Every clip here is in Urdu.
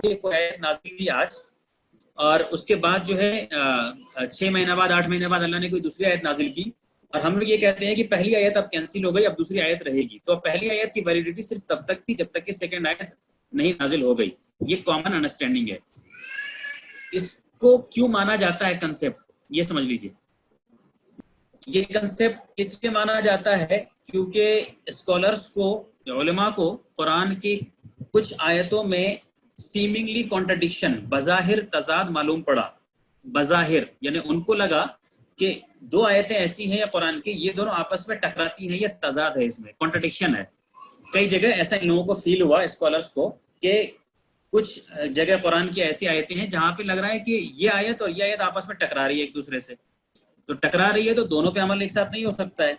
کہ کوئی آیت نازل کی آج اور اس کے بعد جو ہے 6 مہینہ بعد 8 مہینے بعد اللہ نے کوئی دوسری آیت نازل کی اور ہم لوگ یہ کہتے ہیں کہ پہلی آیت اب کینسل ہو گئی، اب دوسری آیت رہے گی، تو اب پہلی آیت کی ویلیڈیٹی صرف تب تک تھی جب تک کہ سیکنڈ آیت نہیں نازل ہو گئی. یہ کامن انڈرسٹینڈنگ ہے. اس کو کیوں مانا جاتا ہے کنسیپٹ، یہ سمجھ لیجئے. یہ کنسیپٹ اس لیے مانا جاتا ہے کیونکہ اسکالرس کو، علماء کو قرآن کی کچھ آیتوں میں سیمنگلی کانٹرڈکشن، بظاہر تضاد معلوم پڑا. بظاہر یعنی ان کو لگا کہ دو آیتیں ایسی ہیں یا قرآن کی، یہ دونوں آپس میں ٹکراتی ہیں، یہ تضاد ہے، اس میں کانٹرڈکشن ہے. کئی جگہ ایسا ان لوگوں کو فیل ہوا اسکالرس کو کہ کچھ جگہ قرآن کی ایسی آیتیں ہیں جہاں پہ لگ رہا ہے کہ یہ آیت اور یہ آیت آپس میں ٹکرا رہی ہے ایک دوسرے سے. تو ٹکرا رہی ہے تو دونوں پہ عمل ایک ساتھ نہیں ہو سکتا ہے.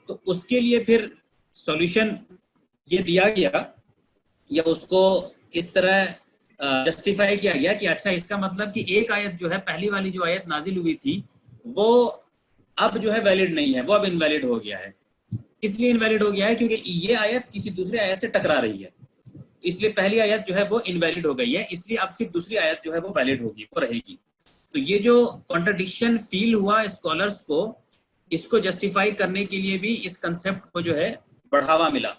تو اس کے لیے پھر سولوشن یہ دیا گیا یا اس کو اس طرح جسٹیفائی کیا گیا کہ اچھا اس کا مطلب کہ ایک آیت جو ہے، پہلی والی جو آیت نازل ہوئی تھی وہ اب جو ہے ویلڈ نہیں ہے، وہ اب انویلڈ ہو گیا ہے. اس لیے انویلڈ ہو گیا ہے کیونکہ یہ آیت کسی دوسری آیت سے ٹکرا رہی ہے، اس لیے پہلی آیت جو ہے وہ انویلڈ ہو گئی ہے، اس لیے اب صرف دوسری آیت جو ہے وہ ویلڈ ہوگی، وہ رہے گی. تو یہ جو کانٹرڈکشن فیل ہوا اسکالرس کو، اس کو جسٹیفائی کرنے کے لیے بھی اس کنسپٹ کو جو ہے بڑھاوا ملا.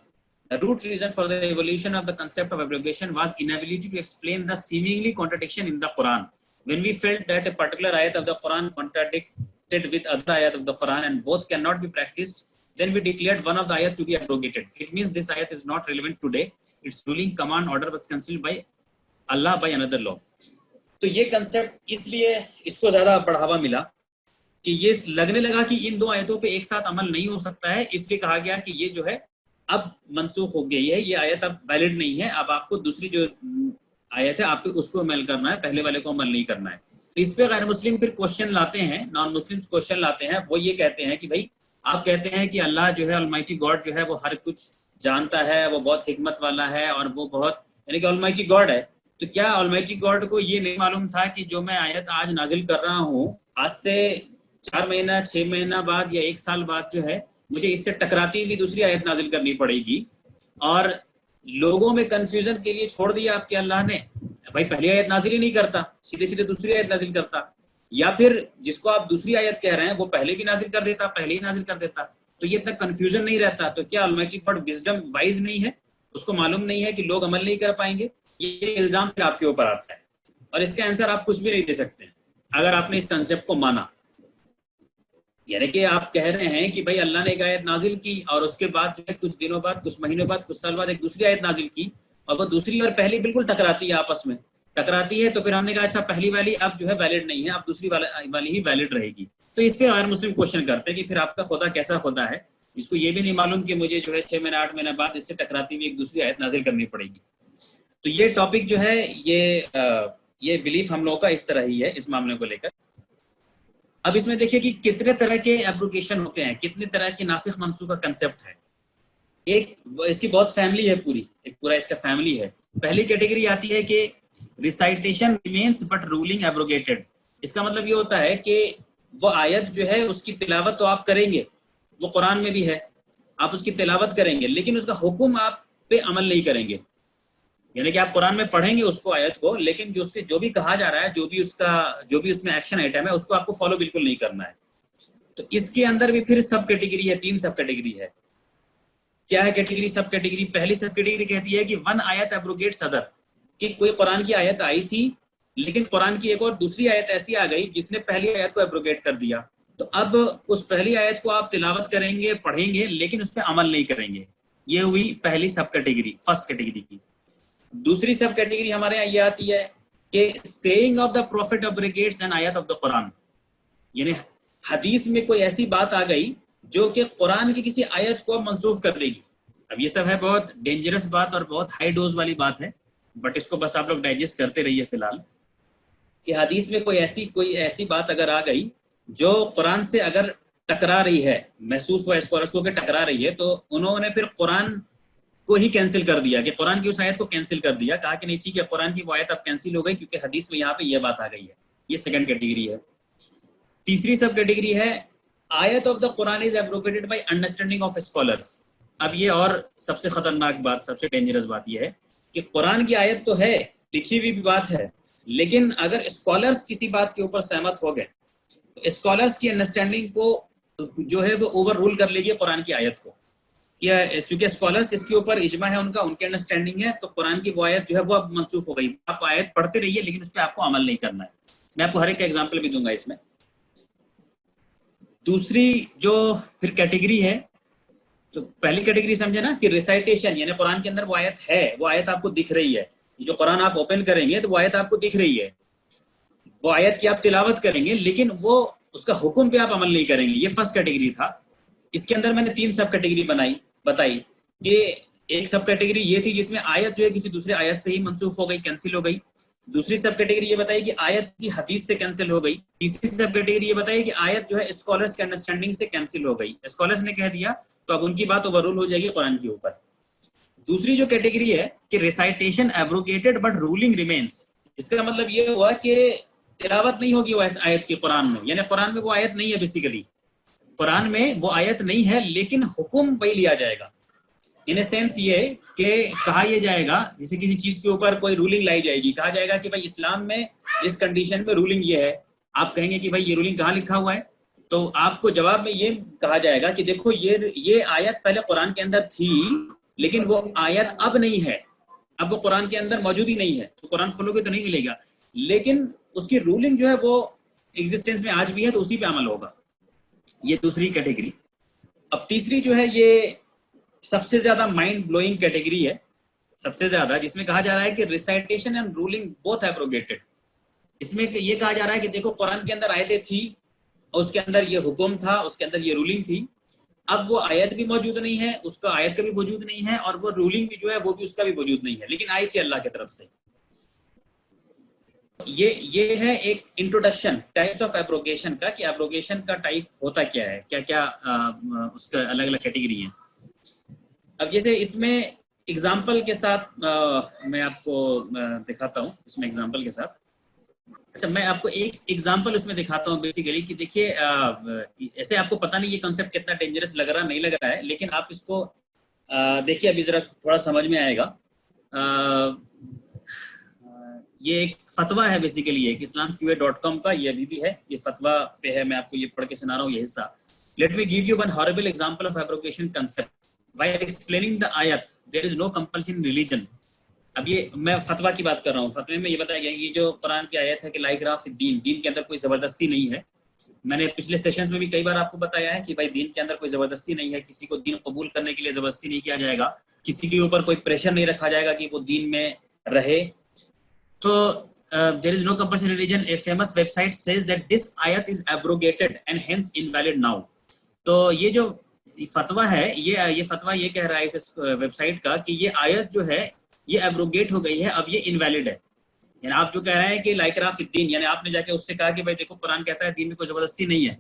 The root reason for the evolution of the concept of abrogation was inability to explain the seemingly contradiction in the Quran. When we felt that a particular ayat of the Quran contradicted with other ayat of the Quran and both cannot be practiced, then we declared one of the ayat to be abrogated. It means this ayat is not relevant today. Its ruling command order was cancelled by Allah by another law. تو یہ کنسپٹ اس لیے اس کو زیادہ بڑھاوا ملا کہ یہ لگنے لگا کہ ان دو آیتوں پہ ایک ساتھ عمل نہیں ہو سکتا ہے، اس لیے کہا گیا کہ یہ جو ہے اب منسوخ ہو گئی ہے، یہ آیت اب ویلڈ نہیں ہے، اب آپ کو دوسری جو آیت ہے آپ کو اس کو عمل کرنا ہے، پہلے والے کو عمل نہیں کرنا ہے. اس پہ غیر مسلم پھر کوشچن لاتے ہیں، نان مسلم کوشچن لاتے ہیں. وہ یہ کہتے ہیں کہ بھائی آپ کہتے ہیں کہ اللہ جو ہے المائٹی گاڈ جو ہے وہ ہر کچھ جانتا ہے، وہ بہت حکمت والا ہے اور وہ بہت یعنی کہ المائٹی گاڈ ہے، تو کیا المائٹی گاڈ کو یہ نہیں معلوم تھا کہ جو میں آیت آج نازل کر رہا ہوں آج سے 4 مہینہ 6 مہینہ بعد یا 1 سال بعد جو ہے مجھے اس سے ٹکراتی ہوئی دوسری آیت نازل کرنی پڑے گی؟ اور لوگوں میں کنفیوژن کے لیے چھوڑ دیا آپ کے اللہ نے، بھائی پہلی آیت نازل ہی نہیں کرتا، سیدھے سیدھے دوسری آیت نازل کرتا، یا پھر جس کو آپ دوسری آیت کہہ رہے ہیں وہ پہلے بھی نازل کر دیتا، پہلے ہی نازل کر دیتا، تو یہ اتنا کنفیوژن نہیں رہتا. تو کیا المیٹی گاڈ وزڈم وائز نہیں ہے، اس کو معلوم نہیں ہے کہ لوگ عمل نہیں کر پائیں گے؟ یہ الزام پھر آپ کے اوپر آتا ہے اور اس کا آنسر آپ کچھ بھی نہیں دے سکتے اگر آپ نے اس کنسیپٹ کو مانا. یعنی کہ آپ کہہ رہے ہیں کہ بھائی اللہ نے ایک آیت نازل کی اور اس کے بعد جو ہے کچھ دنوں بعد، کچھ مہینوں بعد، کچھ سال بعد ایک دوسری آیت نازل کی اور وہ دوسری اور پہلی بالکل ٹکراتی ہے، آپس میں ٹکراتی ہے. تو پھر ہم نے کہا اچھا پہلی والی اب جو ہے ویلڈ نہیں ہے، اب دوسری والی ہی ویلڈ رہے گی. تو اس پہ غیر مسلم کوشچن کرتے ہیں کہ پھر آپ کا خدا کیسا خدا ہے جس کو یہ بھی نہیں معلوم کہ مجھے جو ہے 6 مہینہ 8 مہینہ بعد اس سے ٹکراتی ہوئی ایک دوسری آیت نازل کرنی پڑے گی. تو یہ ٹاپک جو ہے یہ بلیف ہم لوگوں کا اس طرح ہی ہے اس معاملے کو لے کر. اب اس میں دیکھیے کہ کتنے طرح کے ایبروگیشن ہوتے ہیں، کتنے طرح کی ناسخ منسوخ کا کنسپٹ ہے. ایک اس کی بہت فیملی ہے، پورا اس کا فیملی ہے. پہلی کیٹیگری آتی ہے کہ recitation remains but ruling abrogated. اس کا مطلب یہ ہوتا ہے کہ وہ آیت جو ہے اس کی تلاوت تو آپ کریں گے، وہ قرآن میں بھی ہے، آپ اس کی تلاوت کریں گے لیکن اس کا حکم آپ پہ عمل نہیں کریں گے. یعنی کہ آپ قرآن میں پڑھیں گے اس کو آیت کو، لیکن جو بھی کہا جا رہا ہے، جو بھی اس میں ایکشن آئٹم ہے اس کو آپ کو فالو بالکل نہیں کرنا ہے. تو اس کے اندر بھی پھر سب کیٹیگری ہے، 3 سب کیٹیگری ہے. کیا ہے کیٹیگری؟ سب کیٹیگری پہلی سب کیٹیگری کہتی ہے کہ ون آیت ایبروگیٹس ادر، کہ کوئی قرآن کی آیت آئی تھی لیکن قرآن کی ایک اور دوسری آیت ایسی آ گئی جس نے پہلی آیت کو ایبروگیٹ کر دیا. تو اب اس پہلی آیت کو آپ تلاوت کریں گے، پڑھیں گے، لیکن اس پہ عمل نہیں کریں گے. یہ ہوئی پہلی سب کیٹیگری، فرسٹ کیٹیگری کی. دوسری سب کیٹیگری ہمارے یہاں یہ آتی ہے کہ saying of the prophet abrogates an آیت آف دا قرآن. یعنی حدیث میں کوئی ایسی بات آ گئی جو کہ قرآن کی کسی آیت کو منسوخ کر دے گی. اب یہ سب ہے بہت ڈینجرس بات اور بہت ہائی ڈوز والی بات ہے، بٹ اس کو بس آپ لوگ ڈائجسٹ کرتے رہیے فی الحال. کہ حدیث میں کوئی ایسی بات اگر آ گئی جو قرآن سے اگر ٹکرا رہی ہے، محسوس ہوا اسکالرس کو کہ ٹکرا رہی ہے، تو انہوں نے پھر قرآن کو ہی کینسل کر دیا، کہ قرآن کی اس آیت کو کینسل کر دیا، کہا کہ نہیں ٹھیک ہے قرآن کی وہ آیت اب کینسل ہو گئی کیونکہ حدیث میں یہاں پہ یہ بات آ گئی ہے. یہ سیکنڈ کیٹیگری ہے. تیسری سب کیٹیگری ہے آیت of the Quran is abrogated by understanding of scholars. اب یہ اور سب سے خطرناک بات، سب سے ڈینجرس بات یہ ہے کہ قرآن کی آیت تو ہے لکھی ہوئی بھی بات ہے، لیکن اگر اسکالرس کسی بات کے اوپر سہمت ہو گئے تو اسکالرس کی انڈرسٹینڈنگ کو جو ہے وہ اوور رول کر لے گی قرآن کی آیت کو، چونکہ اسکالرس اس کے اوپر اجماع ہے ان کا، ان کی انڈرسٹینڈنگ ہے، تو قرآن کی وہ آیت جو ہے وہ اب منسوخ ہو گئی. آپ آیت پڑھتے رہیے لیکن اس پہ آپ کو عمل نہیں کرنا ہے. میں آپ کو ہر ایک کا ایگزامپل بھی دوں گا اس میں. دوسری جو پھر کیٹیگری ہے، تو پہلی کیٹیگری سمجھے نا کہ ریسائٹیشن، یعنی قرآن کے اندر وہ آیت ہے، وہ آیت آپ کو دکھ رہی ہے، جو قرآن آپ اوپن کریں گے تو وہ آیت آپ کو دکھ رہی ہے، وہ آیت کی آپ تلاوت کریں گے لیکن وہ اس کا حکم پہ آپ عمل نہیں کریں گے. یہ فرسٹ کیٹیگری تھا. اس کے اندر میں نے 3 سب کیٹیگری بتائی کہ ایک سب کیٹیگری یہ تھی جس میں آیت جو ہے کسی دوسرے آیت سے ہی منسوخ ہو گئی، کینسل ہو گئی. دوسری سب کیٹیگری یہ بتائی کہ آیت کی حدیث سے کینسل ہو گئی. تیسری سب کیٹیگری یہ بتائی کہ آیت جو ہے اسکالرس کے انڈرسٹینڈنگ سے کینسل ہو گئی، اسکالرس نے کہہ دیا تو اب ان کی بات اوور رول ہو جائے گی قرآن کے اوپر. دوسری جو کیٹیگری ہے کہ recitation abrogated but ruling remains, اس کا مطلب یہ ہوا کہ تلاوت نہیں ہوگی وہ آیت کی قرآن میں، یعنی قرآن میں وہ آیت نہیں ہے، بیسیکلی قرآن میں وہ آیت نہیں ہے لیکن حکم وہی لیا جائے گا. ان اے سینس یہ کہ کہا یہ جائے گا، جیسے کسی چیز کے اوپر کوئی رولنگ لائی جائے گی، کہا جائے گا کہ بھائی اسلام میں اس کنڈیشن میں رولنگ یہ ہے. آپ کہیں گے کہ بھائی یہ رولنگ کہاں لکھا ہوا ہے، تو آپ کو جواب میں یہ کہا جائے گا کہ دیکھو یہ آیت پہلے قرآن کے اندر تھی لیکن وہ آیت اب نہیں ہے، اب وہ قرآن کے اندر موجود ہی نہیں ہے، تو قرآن کھولو گے تو نہیں ملے گا، لیکن اس کی رولنگ جو ہے وہ ایگزسٹنس میں آج بھی ہے تو اسی پہ عمل ہوگا. یہ دوسری کیٹیگری. اب تیسری جو ہے یہ سب سے زیادہ مائنڈ بلوئنگ کیٹیگری ہے، سب سے زیادہ، جس میں کہا جا رہا ہے کہ recitation and ruling both abrogated. اس میں یہ کہا جا رہا ہے کہ دیکھو قرآن کے اندر آیتیں تھی اور اس کے اندر یہ حکم تھا، اس کے اندر یہ رولنگ تھی، اب وہ آیت بھی موجود نہیں ہے، اس کا آیت کا بھی وجود نہیں ہے، اور وہ رولنگ بھی جو ہے وہ بھی اس کا بھی وجود نہیں ہے، لیکن آئی تھی اللہ کی طرف سے. یہ ہے ایک انٹروڈکشن ٹائپس آف ایبروگیشن کا، کہ ایبروگیشن کا ٹائپ ہوتا کیا ہے، کیا کیا اس کا الگ الگ کیٹیگری ہیں. اب جیسے اس میں ایگزامپل کے ساتھ میں آپ کو دکھاتا ہوں، اس میں ایگزامپل کے ساتھ، اچھا میں آپ کو ایک ایگزامپل اس میں دکھاتا ہوں بیسیکلی کہ دیکھیے ایسے آپ کو پتہ نہیں یہ کنسیپٹ کتنا ڈینجرس لگ رہا نہیں لگ رہا ہے، لیکن آپ اس کو دیکھیے ابھی ذرا تھوڑا سمجھ میں آئے گا. یہ ایک فتویٰ ہے بیسیکلی ایک islamqa.com کا، یہ ابھی بھی ہے، یہ فتویٰ پہ ہے، میں آپ کو یہ پڑھ کے سنا رہا ہوں یہ حصہ. Let me give you one horrible example of abrogation concept. While explaining the ayat, there is no compulsion in religion. اب یہ میں فتویٰ کی بات کر رہا ہوں. فتوے میں یہ بتایا گیا کہ جو قرآن کی آیت ہے کہ لا اکراہ فی الدین، دین کے اندر کوئی زبردستی نہیں ہے. میں نے پچھلے سیشنز میں بھی کئی بار آپ کو بتایا ہے کہ بھائی دین کے اندر کوئی زبردستی نہیں ہے، کسی کو دین قبول کرنے کے لیے زبردستی نہیں کیا جائے گا، کسی کے اوپر کوئی پریشر نہیں رکھا جائے گا کہ وہ دین میں رہے. تو there is no compulsion in religion. A famous website says that this ayat is abrogated and hence invalid now. تو یہ جو فتویٰ ہے، یہ فتویٰ یہ کہہ رہا ہے اس ویب سائٹ کا کہ یہ آیت جو ہے یہ ایبروگیٹ ہو گئی ہے، اب یہ انویلڈ ہے. یعنی آپ جو کہہ رہے ہیں کہ لا اکراہ فی الدین، یعنی آپ نے جا کے اس سے کہا کہ بھائی دیکھو قرآن کہتا ہے دین میں کوئی زبردستی نہیں ہے،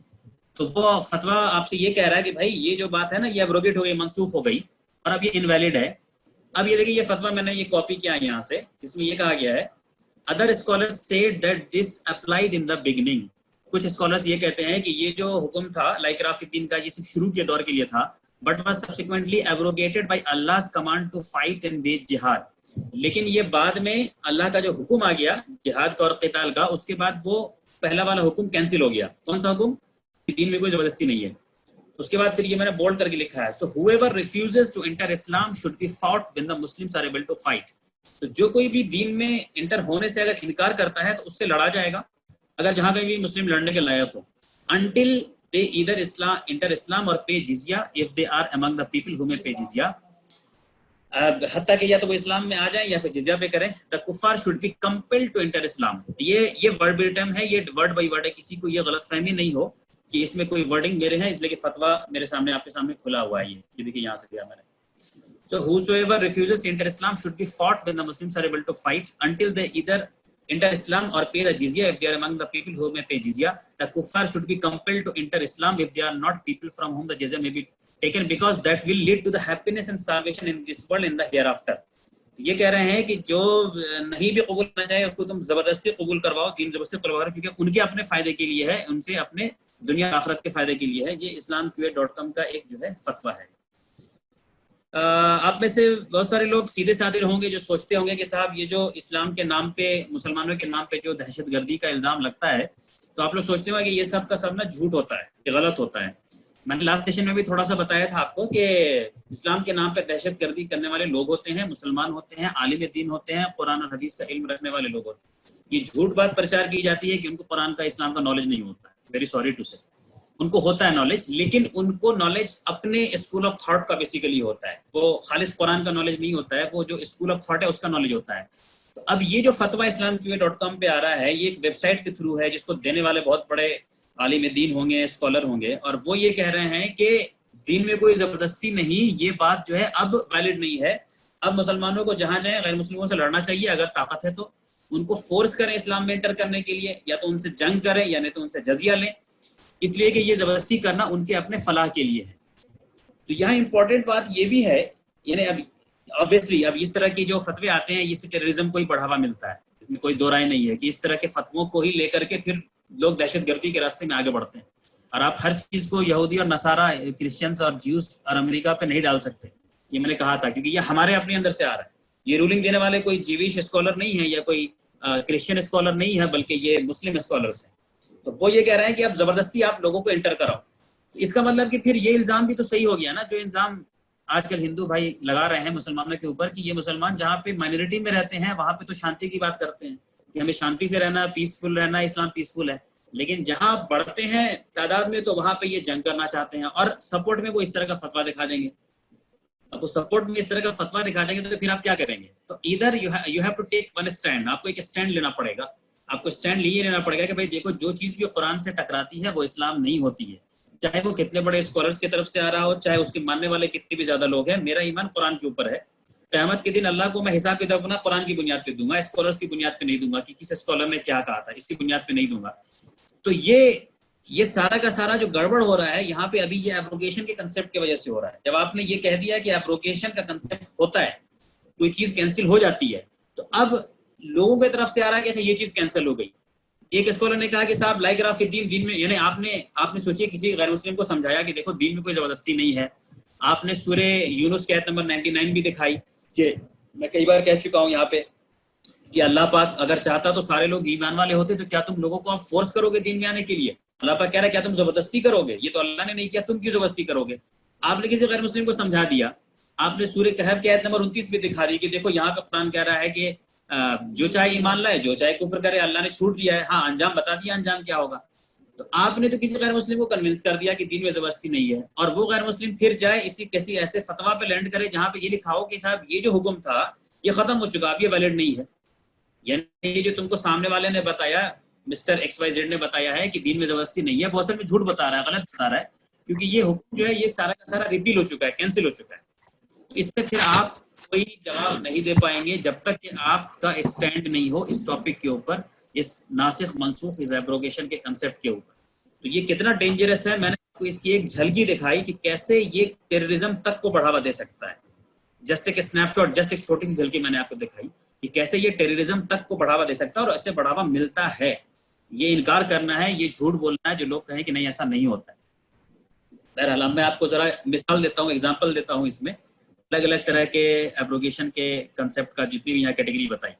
تو وہ فتویٰ آپ سے یہ کہہ رہا ہے کہ بھائی یہ جو بات ہے نا یہ ایبروگیٹ ہو گئی، منسوخ ہو گئی اور اب یہ انویلڈ ہے. اب یہ دیکھیے یہ فتویٰ میں نے یہ کاپی کیا یہاں سے، جس میں یہ کہا گیا ہے Other scholars said that this applied in the beginning. کچھ اسکالرس یہ کہتے ہیں کہ یہ جو حکم تھا لا اکراہ فی الدین کا یہ صرف شروع کے دور کے لیے تھا، but was subsequently abrogated by Allah's command to fight and wage jihad. لیکن یہ بعد میں اللہ کا جو حکم آ گیا جہاد کا اور قتال کا، اس کے بعد وہ پہلا والا حکم کینسل ہو گیا. کون سا حکم؟ کہ دین میں کوئی زبردستی نہیں ہے. اس کے بعد پھر یہ میں نے بولڈ کر کے لکھا ہے So whoever refuses to enter Islam should be fought when the Muslims are able to fight. تو جو کوئی بھی دین میں انٹر ہونے سے اگر انکار کرتا ہے تو اس سے لڑا جائے گا اگر جہاں کہیں بھی مسلم لڑنے کے لائق ہو. Until they either enter Islam or pay jizya if they are among the people who may pay jizya. حتیٰ کہ یا تو وہ اسلام میں آ جائیں یا پھر جزیہ پہ کریں. The kuffar should be compelled to enter Islam. یہ ورڈ بیٹم ہے، یہ ورڈ بائی ورڈ ہے، کسی کو یہ غلط فہمی نہیں ہو کہ اس میں کوئی ورڈنگ میرے ہیں، اس لیے کہ فتویٰ میرے سامنے آپ کے سامنے کھلا ہوا ہے. یہ دیکھیے یہاں سے دیا میں نے. So whosoever refuses to enter Islam should be fought when the Muslims are able to fight until they either enter Islam or pay the jizya if they are among the people who may pay jizya. The kuffar should be compelled to enter Islam if they are not people from whom the jizya may be taken, because that will lead to the happiness and salvation in this world and the hereafter. یہ کہہ رہے ہیں کہ جو نہیں بھی قبول کرنا چاہے اس کو تم زبردستی قبول کرواؤ، دین زبردستی کرواؤ، کیونکہ ان کے اپنے فائدے کے لیے ہے، ان سے اپنے دنیا آخرت کے فائدے کے لیے ہے. یہ islamqa.com کا ایک جو ہے فتویٰ ہے. آپ میں سے بہت سارے لوگ سیدھے سادے ہوں گے جو سوچتے ہوں گے کہ صاحب یہ جو اسلام کے نام پہ، مسلمانوں کے نام پہ جو دہشت گردی کا الزام لگتا ہے، تو آپ لوگ سوچتے ہوں گے کہ یہ سب کا سب نا جھوٹ ہوتا ہے، یہ غلط ہوتا ہے. میں نے لاسٹ سیشن میں بھی تھوڑا سا بتایا تھا آپ کو کہ اسلام کے نام پہ دہشت گردی کرنے والے لوگ ہوتے ہیں، مسلمان ہوتے ہیں، عالم دین ہوتے ہیں، قرآن اور حدیث کا علم رکھنے والے لوگ ہوتے ہیں. یہ جھوٹ بات پرچار کی جاتی ہے کہ ان کو قرآن کا، اسلام کا نالج نہیں ہوتا ہے. ویری سوری ٹو سے، ان کو ہوتا ہے نالج، لیکن ان کو نالج اپنے اسکول آف تھاٹ کا بیسیکلی ہوتا ہے. وہ خالص قرآن کا نالج نہیں ہوتا ہے، وہ جو اسکول آف تھاٹ ہے اس کا نالج ہوتا ہے. تو اب یہ جو فتویٰ islamqa.com پہ آ رہا ہے، یہ ایک ویب سائٹ کے تھرو ہے جس کو دینے والے بہت بڑے عالم دین ہوں گے، اسکالر ہوں گے، اور وہ یہ کہہ رہے ہیں کہ دین میں کوئی زبردستی نہیں. یہ بات جو ہے اب ویلڈ نہیں ہے. اب مسلمانوں کو جہاں جائیں غیر مسلموں سے لڑنا چاہیے، اگر طاقت ہے تو ان کو فورس کریں اسلام میں انٹر کرنے کے لیے، یا تو ان سے جنگ کریں یا نہیں تو ان سے جزیہ لیں، اس لیے کہ یہ زبردستی کرنا ان کے اپنے فلاح کے لیے ہے. تو یہاں امپورٹنٹ بات یہ بھی ہے، یعنی اب obviously اب اس طرح کی جو فتوے آتے ہیں، اس سے ٹیررزم کو ہی بڑھاوا ملتا ہے، اس میں کوئی دو رائے نہیں ہے کہ اس طرح کے فتووں کو ہی لے کر کے پھر لوگ دہشت گردی کے راستے میں آگے بڑھتے ہیں. اور آپ ہر چیز کو یہودی اور نصارہ، کرسچنز اور جیوز اور امریکہ پہ نہیں ڈال سکتے. یہ میں نے کہا تھا کیونکہ یہ ہمارے اپنے اندر سے آ رہا ہے. یہ رولنگ دینے والے کوئی جیوش اسکالر نہیں ہے یا کوئی کرسچن اسکالر نہیں ہے، بلکہ یہ مسلم اسکالرس ہیں. تو وہ یہ کہہ رہے ہیں کہ اب زبردستی آپ لوگوں کو انٹر کراؤ. اس کا مطلب کہ پھر یہ الزام بھی تو صحیح ہو گیا نا، جو الزام آج کل ہندو بھائی لگا رہے ہیں مسلمانوں کے اوپر، کہ یہ مسلمان جہاں پہ مائنورٹی میں رہتے ہیں وہاں پہ تو شانتی کی بات کرتے ہیں کہ ہمیں شانتی سے رہنا، پیسفل رہنا، اسلام پیسفل ہے. لیکن جہاں بڑھتے ہیں تعداد میں تو وہاں پہ یہ جنگ کرنا چاہتے ہیں، اور سپورٹ میں وہ اس طرح کا فتویٰ دکھا دیں گے. اب وہ سپورٹ میں اس طرح کا فتویٰ دکھا دیں گے تو پھر آپ کیا کریں گے؟ تو ادھر you have to take one stand. آپ کو ایک اسٹینڈ لینا پڑے گا. آپ کو اسٹینڈ یہ لینا پڑے گا کہ بھائی دیکھو، جو چیز بھی قرآن سے ٹکراتی ہے وہ اسلام نہیں ہوتی ہے، چاہے وہ کتنے بڑے اسکالرس کی طرف سے آ رہا ہو، چاہے اس کے ماننے والے کتنے بھی زیادہ لوگ ہیں. میرا ایمان قرآن کے اوپر ہے. قیامت کے دن اللہ کو میں حساب کتاب اپنا قرآن کی بنیاد پہ دوں گا، اسکالرس کی بنیاد پہ نہیں دوں گا کہ کس اسکالر نے کیا کہا تھا، اس کی بنیاد پہ نہیں دوں گا. تو یہ سارا کا سارا جو گڑبڑ ہو رہا ہے یہاں پہ ابھی، یہ ایبروگیشن کے کنسیپٹ کی وجہ سے ہو رہا ہے. جب آپ نے یہ کہہ دیا کہ ایبروگیشن کا کنسیپٹ ہوتا ہے، کوئی چیز کینسل ہو جاتی ہے، تو اب لوگوں کی طرف سے آ رہا ہے کہ اچھا یہ چیز کینسل ہو گئی. ایک اسکالر نے کہا کہ صاحب لائک راف الدین، دین میں، یعنی آپ نے سوچیے کسی غیر مسلم کو سمجھایا کہ دیکھو دین میں کوئی زبردستی نہیں ہے. آپ نے سورہ یونس کی آیت نمبر 99 بھی دکھائی، کہ میں کئی بار کہہ چکا ہوں یہاں پہ کہ اللہ پاک اگر چاہتا تو سارے لوگ ایمان والے ہوتے، تو کیا تم لوگوں کو آپ فورس کرو گے دین میں آنے کے لیے؟ اللہ پاک کہہ رہا ہے کیا تم زبردستی کرو گے؟ یہ تو اللہ نے نہیں کیا، تم کیوں زبردستی کرو گے؟ آپ نے کسی غیر مسلم کو سمجھا دیا. آپ نے سورہ کہف کی آیت نمبر 29 بھی دکھا دی کہ دیکھو یہاں پہ قرآن کہہ رہا ہے کہ جو چاہے ایمان لائے، جو چاہے کفر کرے، اللہ نے چھوٹ دیا ہے. ہاں انجام بتا دیا، انجام کیا ہوگا. تو آپ نے تو کسی غیر مسلم کو کنونس کر دیا کہ دین میں زبردستی نہیں ہے، اور وہ غیر مسلم پھر جائے کسی ایسے فتویٰ پہ لینڈ کرے جہاں پہ یہ لکھا ہو کہ صاحب یہ جو حکم تھا یہ ختم ہو چکا، اب یہ ویلڈ نہیں ہے. یعنی یہ جو تم کو سامنے والے نے بتایا، مسٹر ایکس وائی زیڈ نے بتایا ہے کہ دین میں زبردستی نہیں ہے، وہ اصل میں جھوٹ بتا رہا ہے، غلط بتا رہا ہے. کیونکہ یہ حکم جو ہے یہ سارا کا سارا ریپیل ہو چکا ہے، کینسل ہو چکا ہے. تو اس پہ پھر آپ کوئی جواب نہیں دے پائیں گے جب تک کہ آپ کا اسٹینڈ نہیں ہو اس ٹاپک کے اوپر، اس ناسخ منسوخ از ایبروگیشن کے کنسیپٹ کے اوپر. تو یہ کتنا ڈینجرس ہے، میں نے آپ کو اس کی ایک جھلکی دکھائی کہ کیسے یہ ٹیررزم تک کو بڑھاوا دے سکتا ہے. جسٹ ایک اسنیپ شاٹ، جسٹ ایک چھوٹی سی جھلکی میں نے آپ کو دکھائی کہ کیسے یہ ٹیررزم تک کو بڑھاوا دے سکتا ہے، اور ایسے بڑھاوا ملتا ہے. یہ انکار کرنا ہے، یہ جھوٹ بولنا ہے جو لوگ کہیں کہ نہیں ایسا نہیں ہوتا ہے. بہرحال میں آپ کو ذرا مثال دیتا ہوں، ایگزامپل دیتا ہوں. اس میں الگ الگ طرح کے ایبروگیشن کے کنسیپٹ کا جتنی بھی یہاں کیٹیگری بتائی.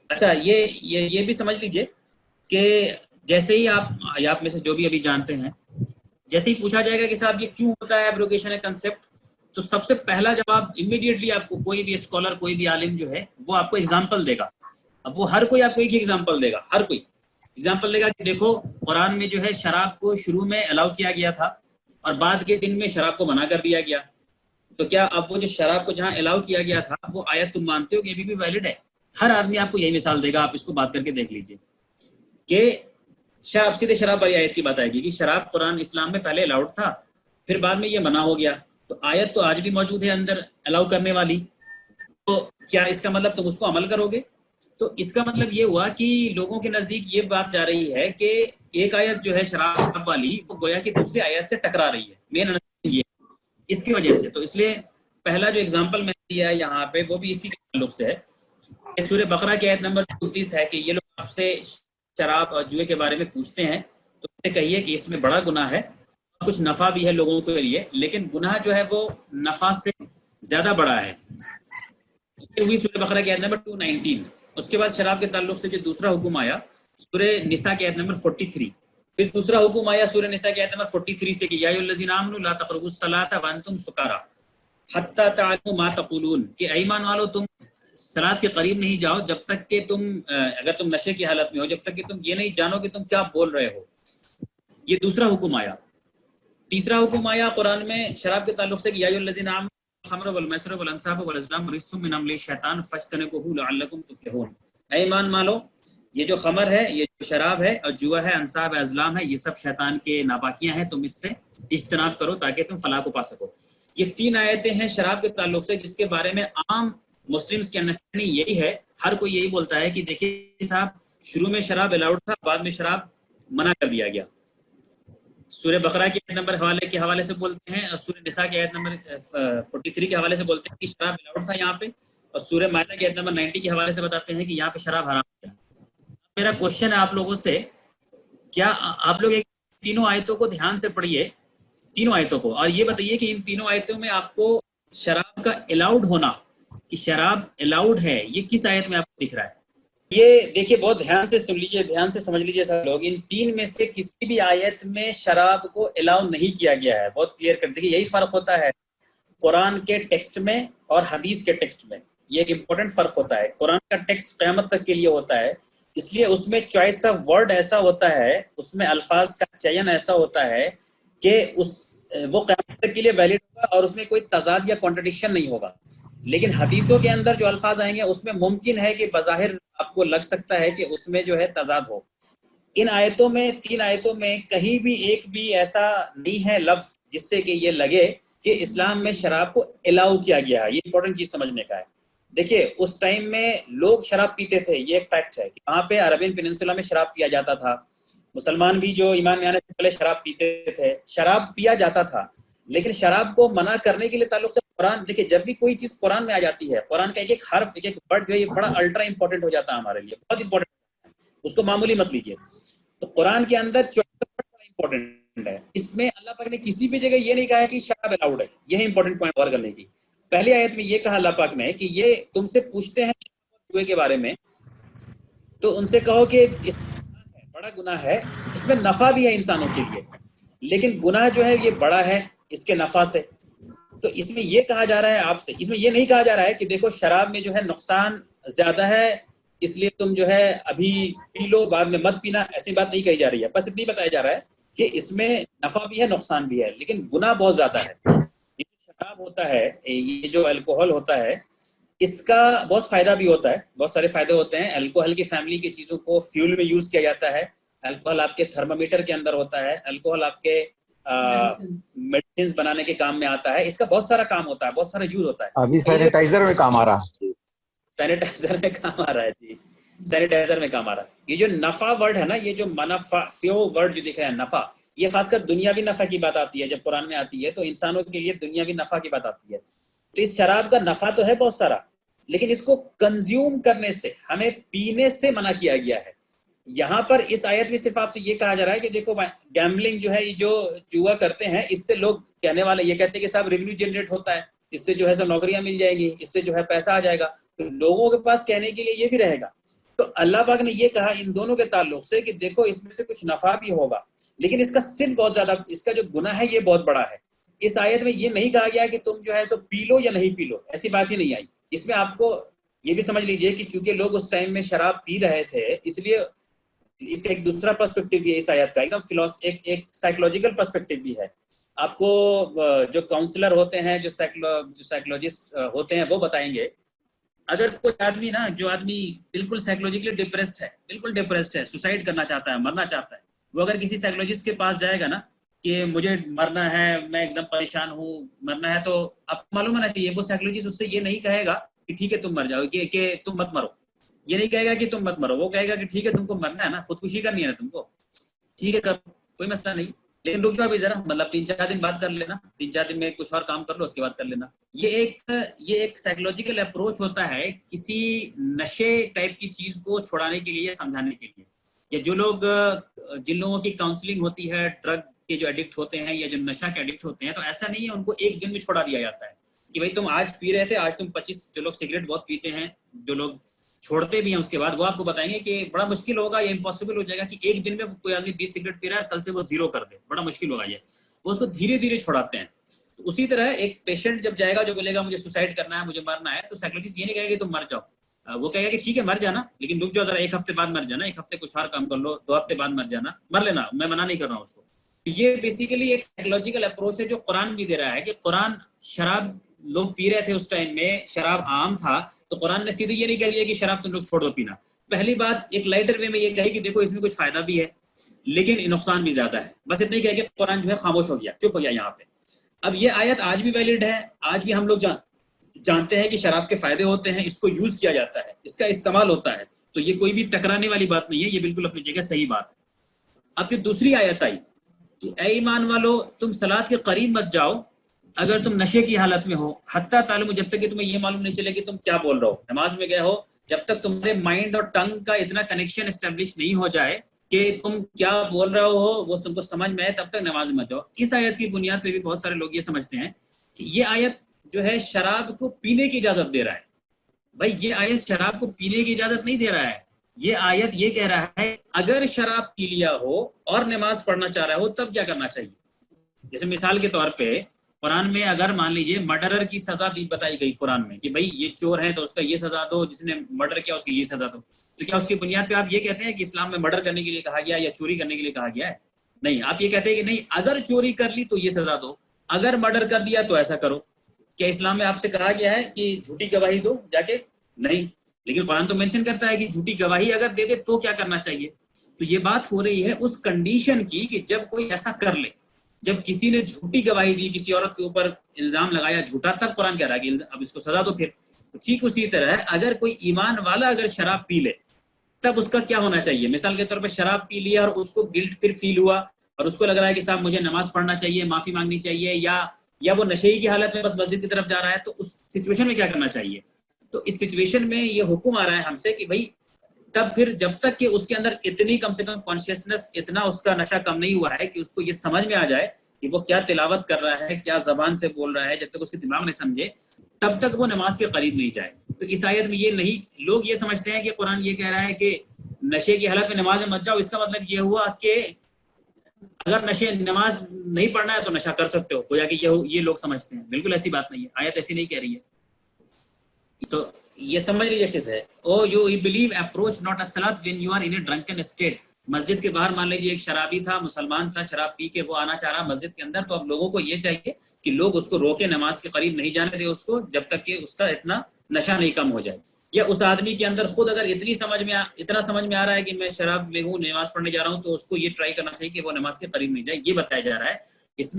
اچھا یہ بھی سمجھ لیجئے کہ جیسے ہی آپ میں سے جو بھی ابھی جانتے ہیں، جیسے ہی پوچھا جائے گا کہ صاحب یہ کیوں ہوتا ہے ایبروگیشن ہے کنسیپٹ، تو سب سے پہلا جواب امیڈیٹلی آپ کو کوئی بھی اسکالر، کوئی بھی عالم جو ہے وہ آپ کو ایگزامپل دے گا. اب وہ ہر کوئی آپ کو ایک ہی ایگزامپل دے گا، ہر کوئی ایگزامپل دے گا کہ دیکھو قرآن میں جو ہے شراب کو شروع میں الاؤ کیا گیا تھا اور بعد کے دن میں شراب کو منع کر دیا گیا. تو کیا اب وہ جو شراب کو جہاں الاؤ کیا گیا تھا وہ آیت تم مانتے ہو کہ ابھی بھی ویلڈ ہے؟ ہر آدمی آپ کو یہی مثال دے گا، آپ اس کو بات کر کے دیکھ لیجئے کہ شراب، سیدھے شراب والی آیت کی بات آئے گی کہ شراب قرآن اسلام میں پہلے الاؤڈ تھا، پھر بعد میں یہ منع ہو گیا. تو آیت تو آج بھی موجود ہے اندر الاؤ کرنے والی، تو کیا اس کا مطلب تم اس کو عمل کرو گے؟ تو اس کا مطلب یہ ہوا کہ لوگوں کے نزدیک یہ بات جا رہی ہے کہ ایک آیت جو ہے شراب والی وہ گویا کہ دوسری آیت سے ٹکرا رہی ہے. مین یہ اس کی وجہ سے، تو اس لیے پہلا جو اگزامپل میں نے دیا ہے یہاں پہ وہ بھی اسی کے تعلق سے ہے. سورہ بقرہ کی آیت نمبر 34 ہے کہ یہ لوگ آپ سے شراب اور جوئے کے بارے میں پوچھتے ہیں تو اس سے کہیے کہ اس میں بڑا گناہ ہے، کچھ نفع بھی ہے لوگوں کے لیے، لیکن گناہ جو ہے وہ نفع سے زیادہ بڑا ہے. یہ ہوئی سورہ بقرہ کی آیت نمبر 219. اس کے بعد شراب کے تعلق سے جو دوسرا حکم آیا سورہ نساء کی آیت نمبر 43. پھر دوسرا حکم آیا سورہ نساء کی آیت نمبر 43 سے کہ یا ایھا الذین آمنوا لا تقربوا الصلاۃ وانتم سکارى حتی تعلموا ما تقولون، کہ ایمان والو تم صلاۃ کے قریب نہیں جاؤ جب تک کہ تم اگر تم نشے کی حالت میں ہو، جب تک کہ تم یہ نہیں جانو کہ تم کیا بول رہے ہو. یہ دوسرا حکم آیا. تیسرا حکم آیا قرآن میں شراب کے تعلق سے کہ یا ایھا الذین آمنوا الخمر والمیسر والانصاب والازلام رجس من عمل الشیطان فاجتنبوہ لعلکم تفلحون. اے ایمان والو، یہ جو خمر ہے، یہ جو شراب ہے اور جوا ہے، انصاب ہے، ازلام ہے، یہ سب شیطان کے ناپاکیاں ہیں، تم اس سے اجتناب کرو تاکہ تم فلاح کو پا سکو. یہ 3 آیتیں ہیں شراب کے تعلق سے جس کے بارے میں عام مسلمز کی انڈرسٹینڈنگ یہی ہے. ہر کوئی یہی بولتا ہے کہ دیکھیے صاحب، شروع میں شراب الاؤڈ تھا، بعد میں شراب منع کر دیا گیا. سورہ بقرہ کی آیت نمبر کے حوالے سے بولتے ہیں، اور سورہ نساء کی آیت نمبر 43 کے حوالے سے بولتے ہیں کہ شراب الاؤڈ تھا یہاں پہ، اور سورہ مائدہ کی آیت نمبر 90 کے حوالے سے بتاتے ہیں کہ یہاں پہ شراب حرام ہے. میرا کوشچن ہے آپ لوگوں سے، کیا آپ لوگ ایک تینوں آیتوں کو دھیان سے پڑھیے، تینوں آیتوں کو، اور یہ بتائیے کہ ان تینوں آیتوں میں آپ کو شراب کا الاؤڈ ہونا، کہ شراب الاؤڈ ہے، یہ کس آیت میں آپ کو دکھ رہا ہے؟ یہ دیکھیے بہت دھیان سے سن لیجیے، دھیان سے سمجھ لیجیے سب لوگ. ان 3 میں سے کسی بھی آیت میں شراب کو الاؤ نہیں کیا گیا ہے. بہت کلیئر کر دیکھیے، یہی فرق ہوتا ہے قرآن کے ٹیکسٹ میں اور حدیث کے ٹیکسٹ میں. یہ ایک امپورٹنٹ فرق ہوتا ہے. قرآن کا ٹیکسٹ قیامت تک کے لیے ہوتا ہے، اس لیے اس میں چوائس آف ورڈ ایسا ہوتا ہے، اس میں الفاظ کا چین ایسا ہوتا ہے کہ وہ قیامت تک کے لیے ویلڈ ہوگا اور اس میں کوئی تضاد یا کانٹرڈکشن نہیں ہوگا. لیکن حدیثوں کے اندر جو الفاظ آئیں گے اس میں ممکن ہے کہ بظاہر آپ کو لگ سکتا ہے کہ اس میں جو ہے تضاد ہو. ان آیتوں میں 3 آیتوں میں کہیں بھی ایک بھی ایسا نہیں ہے لفظ جس سے کہ یہ لگے کہ اسلام میں شراب کو الاؤ کیا گیا ہے. یہ امپورٹنٹ چیز سمجھنے کا ہے. دیکھیے اس ٹائم میں لوگ شراب پیتے تھے، یہ ایک فیکٹ ہے کہ وہاں پہ عربین پیننسولا میں شراب پیا جاتا تھا. مسلمان بھی جو ایمان میں آنے سے پہلے شراب پیتے تھے، شراب پیا جاتا تھا. لیکن شراب کو منع کرنے کے لیے تعلق سے قرآن، دیکھیے جب بھی کوئی چیز قرآن میں آ جاتی ہے، قرآن کا ایک ایک حرف، ایک ایک ورڈ جو ہے یہ بڑا الٹرا امپورٹنٹ ہو جاتا ہے ہمارے لیے، بہت امپورٹنٹ ہے، اس کو معمولی مت لیجیے. تو قرآن کے اندر بڑا امپورٹنٹ ہے. اس میں اللہ پاک نے کسی بھی جگہ یہ نہیں کہا ہے کہ شراب الاؤڈ ہے. یہ امپورٹنٹ پوائنٹ غور کرنے کی. پہلی آیت میں یہ کہا اللہ پاک نے کہ یہ تم سے پوچھتے ہیں جوئے کے بارے میں، تو ان سے کہو کہ بڑا گناہ ہے، اس میں نفع بھی ہے انسانوں کے لیے، لیکن گناہ جو ہے یہ بڑا ہے اس کے نفع سے. تو اس میں یہ کہا جا رہا ہے آپ سے، اس میں یہ نہیں کہا جا رہا ہے کہ دیکھو شراب میں جو ہے نقصان زیادہ ہے اس لیے تم جو ہے ابھی پی لو بعد میں مت پینا، ایسی بات نہیں کہی جا رہی ہے. بس اتنی بتایا جا رہا ہے کہ اس میں نفع بھی ہے نقصان بھی ہے، لیکن گناہ بہت زیادہ ہے. یہ جو شراب ہوتا ہے، یہ جو الکوہل ہوتا ہے، اس کا بہت فائدہ بھی ہوتا ہے، بہت سارے فائدے ہوتے ہیں. الکوہل کی فیملی کی چیزوں کو فیول میں یوز کیا جاتا ہے. الکوہل آپ کے تھرمامیٹر کے اندر ہوتا ہے. الکوہل آپ کے میڈیسنز بنانے کے کام میں آتا ہے. اس کا بہت سارا کام ہوتا ہے، بہت سارا یوز ہوتا ہے. ابھی سینیٹائزر میں کام آ رہا ہے، سینیٹائزر میں کام آ رہا ہے. جی سینیٹائزر میں کام آ رہا ہے. یہ جو نفع ورڈ ہے نا، یہ جو منفع فیو ورڈ جو دکھ رہا ہے نفع، یہ خاص کر دنیاوی نفع کی بات آتی ہے. جب قرآن میں آتی ہے تو انسانوں کے لیے دنیاوی نفع کی بات آتی ہے. تو اس شراب کا نفع تو ہے بہت سارا، لیکن اس کو کنزیوم کرنے سے، ہمیں پینے سے منع کیا گیا ہے. یہاں پر اس آیت میں صرف آپ سے یہ کہا جا رہا ہے کہ دیکھو گیمبلنگ جو ہے، یہ جو جوا کرتے ہیں، اس سے لوگ کہنے والے یہ کہتے ہیں کہ صاحب ریونیو جنریٹ ہوتا ہے، اس سے جو ہے سب نوکریاں مل جائیں گی، اس سے جو ہے پیسہ آ جائے گا، تو لوگوں کے پاس کہنے کے لیے یہ بھی رہے گا. تو اللہ پاک نے یہ کہا ان دونوں کے تعلق سے کہ دیکھو اس میں سے کچھ نفع بھی ہوگا، لیکن اس کا سن بہت زیادہ، اس کا جو گناہ ہے یہ بہت بڑا ہے. اس آیت میں یہ نہیں کہا گیا کہ تم جو ہے سو پی لو یا نہیں پی لو، ایسی بات ہی نہیں آئی. اس میں آپ کو یہ بھی سمجھ لیجئے کہ چونکہ لوگ اس ٹائم میں شراب پی رہے تھے، اس لیے اس کا ایک دوسرا پرسپیکٹو بھی ہے اس آیت کا، ایک دم ایک سائیکولوجیکل پرسپیکٹو بھی ہے. آپ کو جو کاؤنسلر ہوتے ہیں، جو سائیکولوجسٹ ہوتے ہیں، وہ بتائیں گے اگر کوئی آدمی نا، جو آدمی بالکل سائیکولوجیکلی ڈپریسڈ ہے، بالکل ڈپریسڈ ہے، سوسائڈ کرنا چاہتا ہے، مرنا چاہتا ہے، وہ اگر کسی سائیکولوجسٹ کے پاس جائے گا نا کہ مجھے مرنا ہے، میں ایک دم پریشان ہوں، مرنا ہے، تو آپ کو معلوم ہونا چاہیے وہ سائیکولوجسٹ اس سے یہ نہیں کہے گا کہ ٹھیک ہے تم مر جاؤ، کہ تم مت مرو. یہ نہیں کہے گا کہ تم مت مرو، وہ کہے گا کہ ٹھیک ہے تم کو مرنا ہے نا، خودکشی کرنی ہے نا تم کو، ٹھیک ہے کر، کوئی مسئلہ نہیں، لیکن رک جاؤ ابھی ذرا، مطلب 3-4 دن بعد کر لینا، 3-4 دن میں کچھ اور کام کر لو، اس کے بعد کر لینا. یہ ایک سائیکولوجیکل اپروچ ہوتا ہے کسی نشے ٹائپ کی چیز کو چھڑانے کے لیے، سمجھانے کے لیے. یا جو لوگ، جن لوگوں کی کاؤنسلنگ ہوتی ہے ڈرگ کے جو ایڈکٹ ہوتے ہیں یا جو نشہ کے ایڈکٹ ہوتے ہیں تو ایسا نہیں ہے ان کو ایک دن میں چھوڑا دیا جاتا ہے کہ بھائی تم آج پی رہے تھے, آج تم 25, جو لوگ سگریٹ بہت پیتے ہیں, جو لوگ چھوڑتے بھی ہیں اس کے بعد, وہ آپ کو بتائیں گے کہ بڑا مشکل ہوگا یا امپاسبل ہو جائے گا کہ ایک دن میں کوئی آدمی 20 سگریٹ پی رہا ہے کل سے وہ 0 کر دے, بڑا مشکل ہوگا یہ. وہ اس کو دھیرے دھیرے چھوڑاتے ہیں. اسی طرح ایک پیشنٹ جب جائے گا جو بولے گا مجھے سوسائڈ کرنا ہے, مجھے مرنا ہے, تو سائیکولوجسٹ یہ نہیں کہے گا کہ تم مر جاؤ, وہ کہے گا کہ ٹھیک ہے مر جانا, لیکن رک جاؤ ذرا, 1 ہفتے بعد مر جانا, 1 ہفتے کچھ اور کام کر لو, 2 ہفتے بعد مر جانا, مر لینا, میں منع نہیں کر رہا ہوں اس کو. یہ بیسیکلی ایک سائیکولوجیکل اپروچ ہے جو قرآن بھی دے رہا ہے کہ قرآن, شراب لوگ پی رہے تھے اس ٹائم میں, شراب عام تھا, تو قرآن نے سیدھے یہ نہیں کہہ دیا کہ شراب تم لوگ چھوڑ دو پینا. پہلی بات ایک لائٹر وے میں یہ کہی کہ دیکھو اس میں کچھ فائدہ بھی ہے لیکن نقصان بھی زیادہ ہے, بس اتنا ہی کہہ کے قرآن جو ہے خاموش ہو گیا, چپ ہو گیا یہاں پہ. اب یہ آیت آج بھی ویلڈ ہے, آج بھی ہم لوگ جانتے ہیں کہ شراب کے فائدے ہوتے ہیں, اس کو یوز کیا جاتا ہے, اس کا استعمال ہوتا ہے, تو یہ کوئی بھی ٹکرانے والی بات نہیں ہے, یہ بالکل اپنی جگہ صحیح بات ہے. اب پھر دوسری آیت آئی کہ اے ایمان والو تم صلاۃ کے قریب مت جاؤ اگر تم نشے کی حالت میں ہو, حتیٰ تعلم, جب تک کہ تمہیں یہ معلوم نہیں چلے کہ تم کیا بول رہے ہو. نماز میں گئے ہو, جب تک تمہارے مائنڈ اور ٹنگ کا اتنا کنیکشن اسٹیبلش نہیں ہو جائے کہ تم کیا بول رہے ہو وہ تم کو سمجھ میں آئے, تب تک نماز مت جاؤ. اس آیت کی بنیاد پہ بھی بہت سارے لوگ یہ سمجھتے ہیں کہ یہ آیت جو ہے شراب کو پینے کی اجازت دے رہا ہے. بھائی یہ آیت شراب کو پینے کی اجازت نہیں دے رہا ہے, یہ آیت یہ کہہ رہا ہے اگر شراب پی لیا ہو اور نماز پڑھنا چاہ رہا ہو تب کیا کرنا چاہیے. جیسے مثال کے طور پہ قرآن میں اگر مان لیجئے مرڈرر کی سزا دی بتائی گئی قرآن میں کہ بھائی یہ چور ہے تو اس کا یہ سزا دو, جس نے مرڈر کیا اس کی یہ سزا دو, تو کیا اس کی بنیاد پہ آپ یہ کہتے ہیں کہ اسلام میں مرڈر کرنے کے لیے کہا گیا یا چوری کرنے کے لیے کہا گیا ہے؟ نہیں, آپ یہ کہتے ہیں کہ نہیں اگر چوری کر لی تو یہ سزا دو, اگر مرڈر کر دیا تو ایسا کرو. کیا اسلام میں آپ سے کہا گیا ہے کہ جھوٹی گواہی دو جا کے؟ نہیں, لیکن قرآن تو مینشن کرتا ہے کہ جھوٹی گواہی اگر دے دے تو کیا کرنا چاہیے. تو یہ بات ہو رہی ہے اس کنڈیشن کی کہ جب کوئی ایسا کر لے, جب کسی نے جھوٹی گواہی دی, کسی عورت کے اوپر الزام لگایا جھوٹا, تب قرآن کہہ رہا ہے کہ اب اس کو سزا دو. پھر ٹھیک اسی طرح اگر کوئی ایمان والا اگر شراب پی لے تب اس کا کیا ہونا چاہیے. مثال کے طور پہ شراب پی لیا اور اس کو گلٹ پھر فیل ہوا اور اس کو لگ رہا ہے کہ صاحب مجھے نماز پڑھنا چاہیے, معافی مانگنی چاہیے, یا وہ نشے کی حالت میں بس مسجد کی طرف جا رہا ہے, تو اس سچویشن میں کیا کرنا چاہیے. تو اس سچویشن میں یہ حکم آ رہا ہے ہم سے کہ بھائی تب پھر جب تک کہ اس کے اندر اتنی کم سے کم کانشیسنس, اتنا اس کا نشہ کم نہیں ہوا ہے کہ اس کو یہ سمجھ میں آ جائے کہ وہ کیا تلاوت کر رہا ہے, کیا زبان سے بول رہا ہے, جب تک اس کے دماغ میں سمجھے تب تک وہ نماز کے قریب نہیں جائے. تو اس آیت میں یہ نہیں, لوگ یہ سمجھتے ہیں کہ قرآن یہ کہہ رہا ہے کہ نشے کی حالت میں نماز میں مت جاؤ, اس کا مطلب یہ ہوا کہ اگر نماز نہیں پڑھنا ہے تو نشہ کر سکتے ہو, گویا کہ یہ لوگ سمجھتے ہیں. بالکل ایسی بات نہیں ہے, آیت ایسی نہیں کہہ رہی ہے. تو یہ سمجھ لیجیے اچھے سے. O you believe approach not الصلاۃ when you are in a drunken state. مسجد کے باہر مان لیجیے ایک شرابی تھا, مسلمان تھا, شراب پی کے وہ آنا چاہ رہا مسجد کے اندر, تو اب لوگوں کو یہ چاہیے کہ لوگ اس کو روکے, نماز کے قریب نہیں جانے دے اس کو جب تک کہ اس کا اتنا نشہ نہیں کم ہو جائے. یا اس آدمی کے اندر خود اگر اتنا سمجھ میں آ رہا ہے کہ میں شراب میں ہوں, نماز پڑھنے جا رہا ہوں, تو اس کو یہ ٹرائی کرنا چاہیے کہ وہ نماز کے قریب نہیں جائے. یہ بتایا جا رہا ہے اس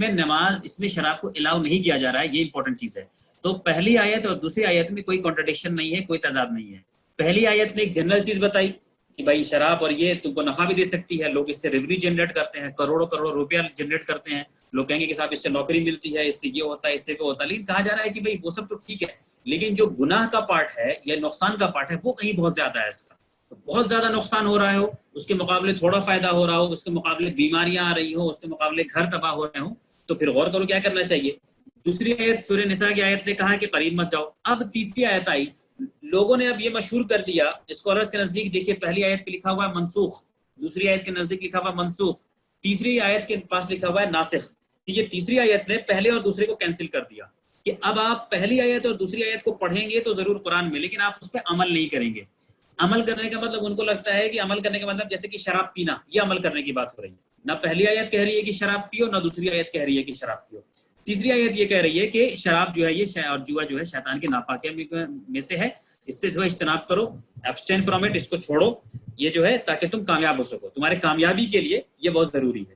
میں شراب کو الاؤ نہیں کیا جا رہا ہے, یہ امپورٹنٹ چیز ہے. تو پہلی آیت اور دوسری آیت میں کوئی کانٹرڈکشن نہیں ہے, کوئی تضاد نہیں ہے. پہلی آیت نے ایک جنرل چیز بتائی کہ بھائی شراب اور یہ تم کو نفع بھی دے سکتی ہے, لوگ اس سے ریونیو جنریٹ کرتے ہیں, کروڑوں روپیہ جنریٹ کرتے ہیں. لوگ کہیں گے کہ صاحب اس سے نوکری ملتی ہے, اس سے یہ ہوتا ہے, اس سے وہ ہوتا ہے. لیکن کہا جا رہا ہے کہ بھائی وہ سب تو ٹھیک ہے, لیکن جو گناہ کا پارٹ ہے یا نقصان کا پارٹ ہے وہ کہیں بہت زیادہ ہے. اس کا بہت زیادہ نقصان ہو رہا ہو, اس کے مقابلے تھوڑا فائدہ ہو رہا ہو, اس کے مقابلے بیماریاں آ رہی ہوں, اس کے مقابلے گھر تباہ ہو رہے ہوں, تو پھر غور کرو کیا کرنا چاہیے. دوسری آیت سورہ نساء کی آیت نے کہا کہ قریب مت جاؤ. اب تیسری آیت آئی, لوگوں نے اب یہ مشہور کر دیا اسکالرز کے نزدیک, دیکھیے پہلی آیت پہ لکھا ہوا ہے منسوخ, دوسری آیت کے نزدیک لکھا ہوا ہے منسوخ, تیسری آیت کے پاس لکھا ہوا ہے ناسخ. یہ تیسری آیت نے پہلے اور دوسرے کو کینسل کر دیا کہ اب آپ پہلی آیت اور دوسری آیت کو پڑھیں گے تو ضرور قرآن میں, لیکن آپ اس پہ عمل نہیں کریں گے. عمل کرنے کا مطلب ان کو لگتا ہے کہ عمل کرنے کا مطلب جیسے کہ شراب پینا, یہ عمل کرنے کی بات ہو رہی ہے. نہ پہلی آیت کہہ رہی ہے کہ شراب پیو, نہ دوسری آیت کہہ رہی ہے کہ شراب پیو. تیسری آیت یہ کہہ رہی ہے کہ شراب جو ہے یہ اور جوا جو ہے شیطان کے ناپاکیوں میں سے ہے, اس سے جو ہے اجتناب کرو, ایبسٹین فرام اٹ, اس کو چھوڑو, یہ جو ہے تاکہ تم کامیاب ہو سکو, تمہارے کامیابی کے لیے یہ بہت ضروری ہے.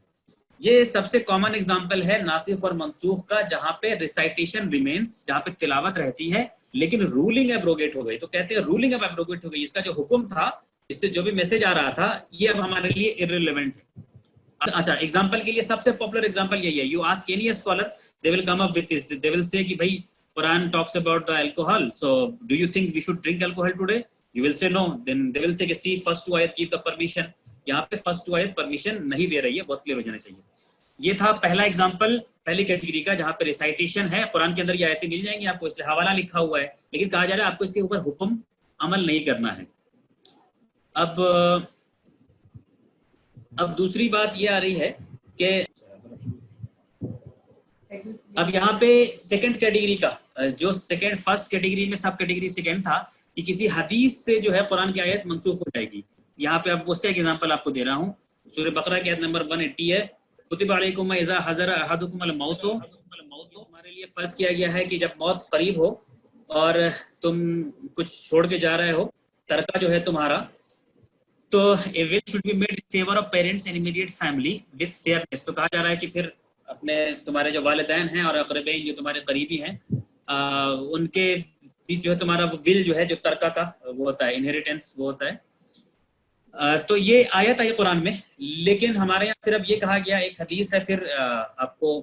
یہ سب سے کامن اگزامپل ہے ناسخ اور منسوخ کا, جہاں پہ ریسائٹیشن ریمینس, جہاں پہ تلاوت رہتی ہے لیکن رولنگ ایبروگیٹ ہو گئی. تو کہتے ہیں رولنگ اب ایبروگیٹ ہو گئی, اس کا جو حکم تھا, اس سے جو بھی میسج آ رہا تھا, یہ اب ہمارے لیے ارریلیونٹ ہے. اچھا ایگزامپل کے لیے سب سے پاپولر ایگزامپل یہی ہے. You ask any scholar, they will come up with this, they will say کہ بھائی Quran talks about the alcohol, so do you think we should drink alcohol today? You will say no. Then they will say کہ see first two ayat give the permission. یہاں پہ فرسٹ ٹو آیت پرمیشن نہیں دے رہی ہے, بہت کلیئر ہو جانا چاہیے. یہ تھا پہلا ایگزامپل پہلی کیٹیگری کا جہاں پہ ریسائٹیشن ہے، قرآن کے اندر یہ آیتیں مل جائیں گی آپ کو، اس لیے حوالہ لکھا ہوا ہے، لیکن کہا جا رہا ہے آپ کو اس کے اوپر حکم عمل نہیں کرنا ہے۔ اب دوسری بات یہ آ رہی ہے کہ اب یہاں پہ سیکنڈ کیٹیگری کا جو فرسٹ کیٹیگری میں سب کیٹیگری سیکنڈ تھا کہ کسی حدیث سے جو ہے قرآن کی آیت منسوخ ہو جائے گی، یہاں پہ اب اس کا ایگزامپل آپ کو دے رہا ہوں، سورہ بقرہ کی آیت نمبر 180 ہے، کتب علیکم اذا حضر احدکم الموت، ہمارے لیے فرض کیا گیا ہے کہ جب موت قریب ہو اور تم کچھ چھوڑ کے جا رہے ہو، ترکہ جو ہے تمہارا، تو a will should be made in favor of parents and immediate family with fairness، تو کہا جا رہا ہے کہ پھر اپنے تمہارے جو والدین ہیں اور اقربین جو تمہارے قریبی ہیں ان کے بیچ جو ہے تمہارا ول جو ہے جو ترکہ کا وہ ہوتا ہے، انہیریٹنس وہ ہوتا ہے۔ تو یہ آیت آئی قرآن میں، لیکن ہمارے یہاں پھر اب یہ کہا گیا، ایک حدیث ہے پھر آپ کو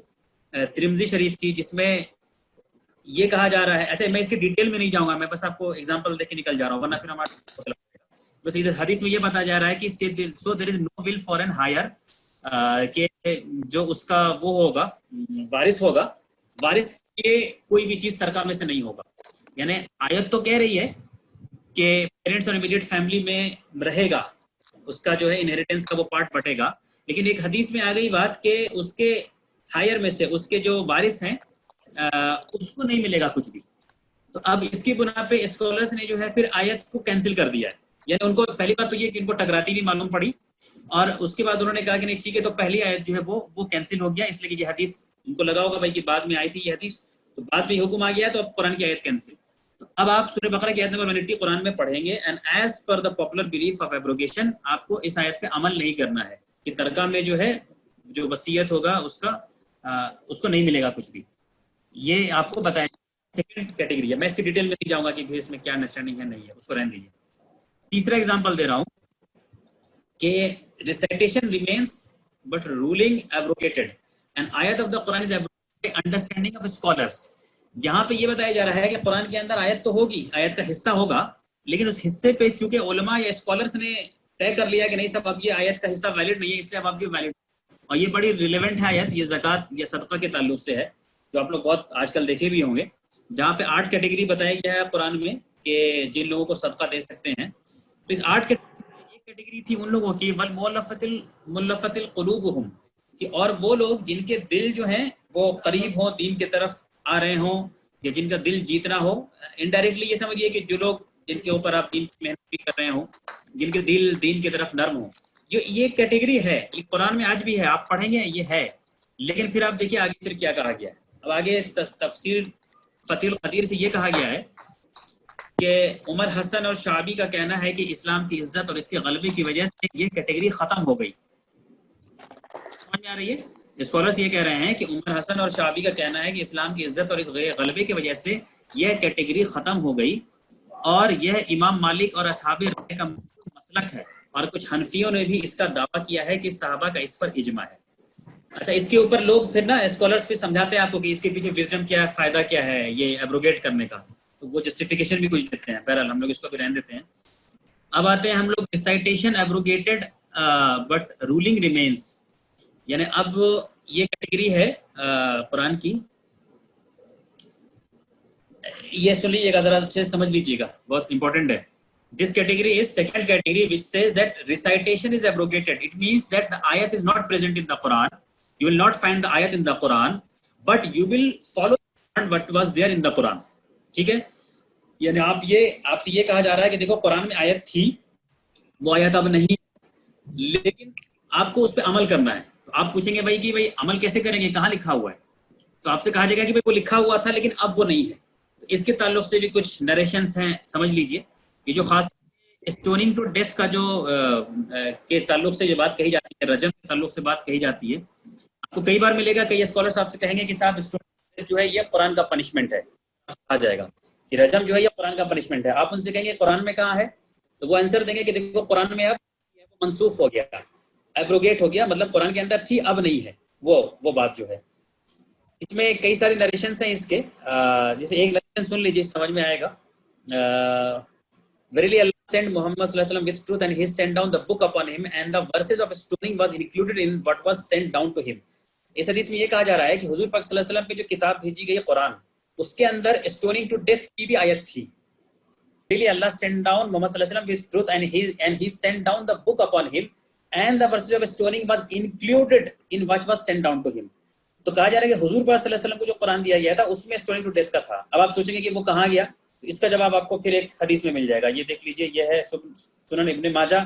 ترمذی شریف کی، جس میں یہ کہا جا رہا ہے، اچھا میں اس کے ڈیٹیل میں نہیں جاؤں گا، میں بس آپ کو ایگزامپل دے کے نکل جا رہا ہوں ورنہ پھر ہمارا بس حدیث میں یہ بتایا جا رہا ہے کہ سو دیر از نو ول فار این ہائر، کہ جو اس کا وہ ہوگا وارث ہوگا، وارث کے کوئی بھی چیز ترکہ میں سے نہیں ہوگا، یعنی آیت تو کہہ رہی ہے کہ پیرنٹس اور امیڈیٹ فیملی میں رہے گا، اس کا جو ہے انہیریٹنس کا وہ پارٹ بٹے گا، لیکن ایک حدیث میں آ گئی بات کہ اس کے ہائر میں سے اس کے جو وارث ہیں اس کو نہیں ملے گا کچھ بھی۔ تو اب اس کی بنا پہ اسکالرس نے جو ہے پھر آیت کو کینسل کر دیا ہے، یعنی ان کو پہلی بات تو یہ کہ ان کو ٹکراتی بھی معلوم پڑی، اور اس کے بعد انہوں نے کہا کہ نہیں ٹھیک ہے، تو پہلی آیت جو ہے وہ کینسل ہو گیا، اس لیے کہ یہ حدیث ان کو لگا ہوگا بھائی کہ بعد میں آئی تھی یہ حدیث، تو بعد میں حکم آ گیا تو اب قرآن کی آیت کینسل۔ تو اب آپ سورہ بقرہ کی آیت نمبر 180 قرآن میں پڑھیں گے، and as per the popular belief of abrogation, آپ کو اس آیت پہ عمل نہیں کرنا ہے کہ ترکہ میں جو ہے جو وصیت ہوگا اس کو نہیں ملے گا کچھ بھی، یہ آپ کو بتایا سیکنڈ کیٹیگری ہے۔ میں اس کی ڈیٹیل میں نہیں جاؤں گا کہ اس میں کیا انڈرسٹینڈنگ ہے نہیں ہے، اس کو رہنے دیجیے۔ تیسرا ایگزامپل دے رہا ہوں کہ recitation remains but ruling abrogated, and آیت of the Quran is abrogated understanding of scholars. یہاں پہ یہ بتایا جا رہا ہے کہ قرآن کے اندر آیت تو ہوگی، آیت کا حصہ ہوگا، لیکن اس حصے پہ چونکہ علماء یا اسکالرس نے طے کر لیا کہ نہیں صاحب اب یہ آیت کا حصہ ویلڈ نہیں ہے، اس لیے اب یہ ویلڈ، اور یہ بڑی ریلیونٹ ہے آیت، یہ زکوٰۃ یا صدقہ کے تعلق سے ہے، جو آپ لوگ بہت آج کل دیکھے بھی ہوں گے، جہاں پہ 8 کیٹیگری بتایا گیا ہے قرآن میں کہ جن لوگوں کو صدقہ دے سکتے ہیں۔ تو اس 8 ایک کیٹیگری تھی ان لوگوں کی والمؤلفۃ القلوبہم، کہ اور وہ لوگ جن کے دل جو ہیں وہ قریب ہوں، دین کی طرف آ رہے ہوں، یا جن کا دل جیتنا ہو، انڈائریکٹلی یہ سمجھیے کہ جو لوگ جن کے اوپر آپ دین کی محنت بھی کر رہے ہوں، جن کے دل دین کی طرف نرم ہوں، یہ کیٹیگری ہے، یہ قرآن میں آج بھی ہے، آپ پڑھیں گے یہ ہے، لیکن پھر آپ دیکھیے آگے پھر کیا کہا گیا ہے۔ اب آگے تفسیر فتح القدیر سے یہ کہا گیا ہے کہ عمر حسن اور شعبی کا کہنا ہے کہ اسلام کی عزت اور اس کے غلبے کی وجہ سے یہ کیٹیگری ختم ہو گئی۔ سمجھ میں آ رہی ہے؟ اسکالرس یہ کہہ رہے ہیں کہ عمر حسن اور شعبی کا کہنا ہے کہ اسلام کی عزت اور اس غلبے کی وجہ سے یہ کیٹیگری ختم ہو گئی، اور یہ امام مالک اور اصحاب رائے کا مسلک ہے، اور کچھ حنفیوں نے بھی اس کا دعویٰ کیا ہے کہ صحابہ کا اس پر اجماع ہے۔ اچھا، اس کے اوپر لوگ پھر نا اسکالرس بھی سمجھاتے ہیں آپ کو کہ اس کے پیچھے وزڈم کیا ہے، فائدہ کیا ہے یہ ایبروگیٹ کرنے کا، تو وہ جسٹیفیکیشن بھی کچھ دیتے ہیں، بہرحال ہم لوگ اس کو بھی رہنے دیتے ہیں۔ اب آتے ہیں ہم لوگ recitation abrogated but ruling remains, یعنی اب یہ کیٹیگری ہے قرآن کی، یہ سن لیجیے گا ذرا اچھے سے سمجھ لیجیے گا، بہت امپورٹنٹ ہے۔ This category is second category which says that recitation is abrogated. It means that the ayat is not present in the Quran. You will not find the ayat in the Quran, but you will follow what was there in the Quran. ٹھیک ہے، یعنی آپ سے یہ کہا جا رہا ہے کہ دیکھو قرآن میں آیت تھی، وہ آیت اب نہیں، لیکن آپ کو اس پہ عمل کرنا ہے۔ تو آپ پوچھیں گے بھائی کہ بھائی عمل کیسے کریں گے، کہاں لکھا ہوا ہے؟ تو آپ سے کہا جائے گا کہ بھائی وہ لکھا ہوا تھا لیکن اب وہ نہیں ہے۔ اس کے تعلق سے بھی کچھ نریشنز ہیں، سمجھ لیجئے کہ جو خاص اسٹوننگ ٹو ڈیتھ کا جو کے تعلق سے جو بات کہی جاتی ہے، رجم کے تعلق سے بات کہی جاتی ہے، آپ کو کئی بار ملے گا، کئی اسکالرس آپ سے کہیں گے کہ صاحب اسٹوننگ جو ہے یہ قرآن کا پنشمنٹ ہے، آ جائے گا کہ رجم جو ہے یہ قرآن کا پنشمنٹ ہے۔ آپ ان سے کہیں گے قرآن میں کہاں ہے، تو وہ آنسر دیں گے کہ دیکھو قرآن میں اب منسوخ ہو گیا، ایبروگیٹ ہو گیا، مطلب قرآن کے اندر تھی اب نہیں ہے وہ بات جو ہے۔ اس میں کئی سارے نریشنز ہیں اس کے، جیسے ایک نریشن سن لیجیے، سمجھ میں آئے گا۔ Verily Allah sent Muhammad sallallahu alaihi wasallam with truth and he sent down the book upon him and the verses of stoning was included in what was sent down to him. اس حدیث میں یہ کہا جا رہا ہے کہ حضور پاک صلی اللہ علیہ وسلم پہ جو کتاب بھیجی گئی قرآن، اس کے اندر اسٹوننگ ٹو ڈیتھ کی بھی آیت تھی. Really Allah sent down Muhammad sallallahu alaihi wasallam with truth, and he sent down the book upon him, and the verses of stoning was included in what was sent down to him. تو کہا جا رہا ہے کہ حضور پاک صلی اللہ علیہ وسلم کو جو قرآن دیا گیا تھا اس میں اسٹوننگ ٹو ڈیتھ کا تھا. اب آپ سوچیں گے کہ وہ کہاں گیا، اس کا جواب آپ کو پھر ایک حدیث میں مل جائے گا. یہ دیکھ لیجئے، یہ ہے سنن ابن ماجہ.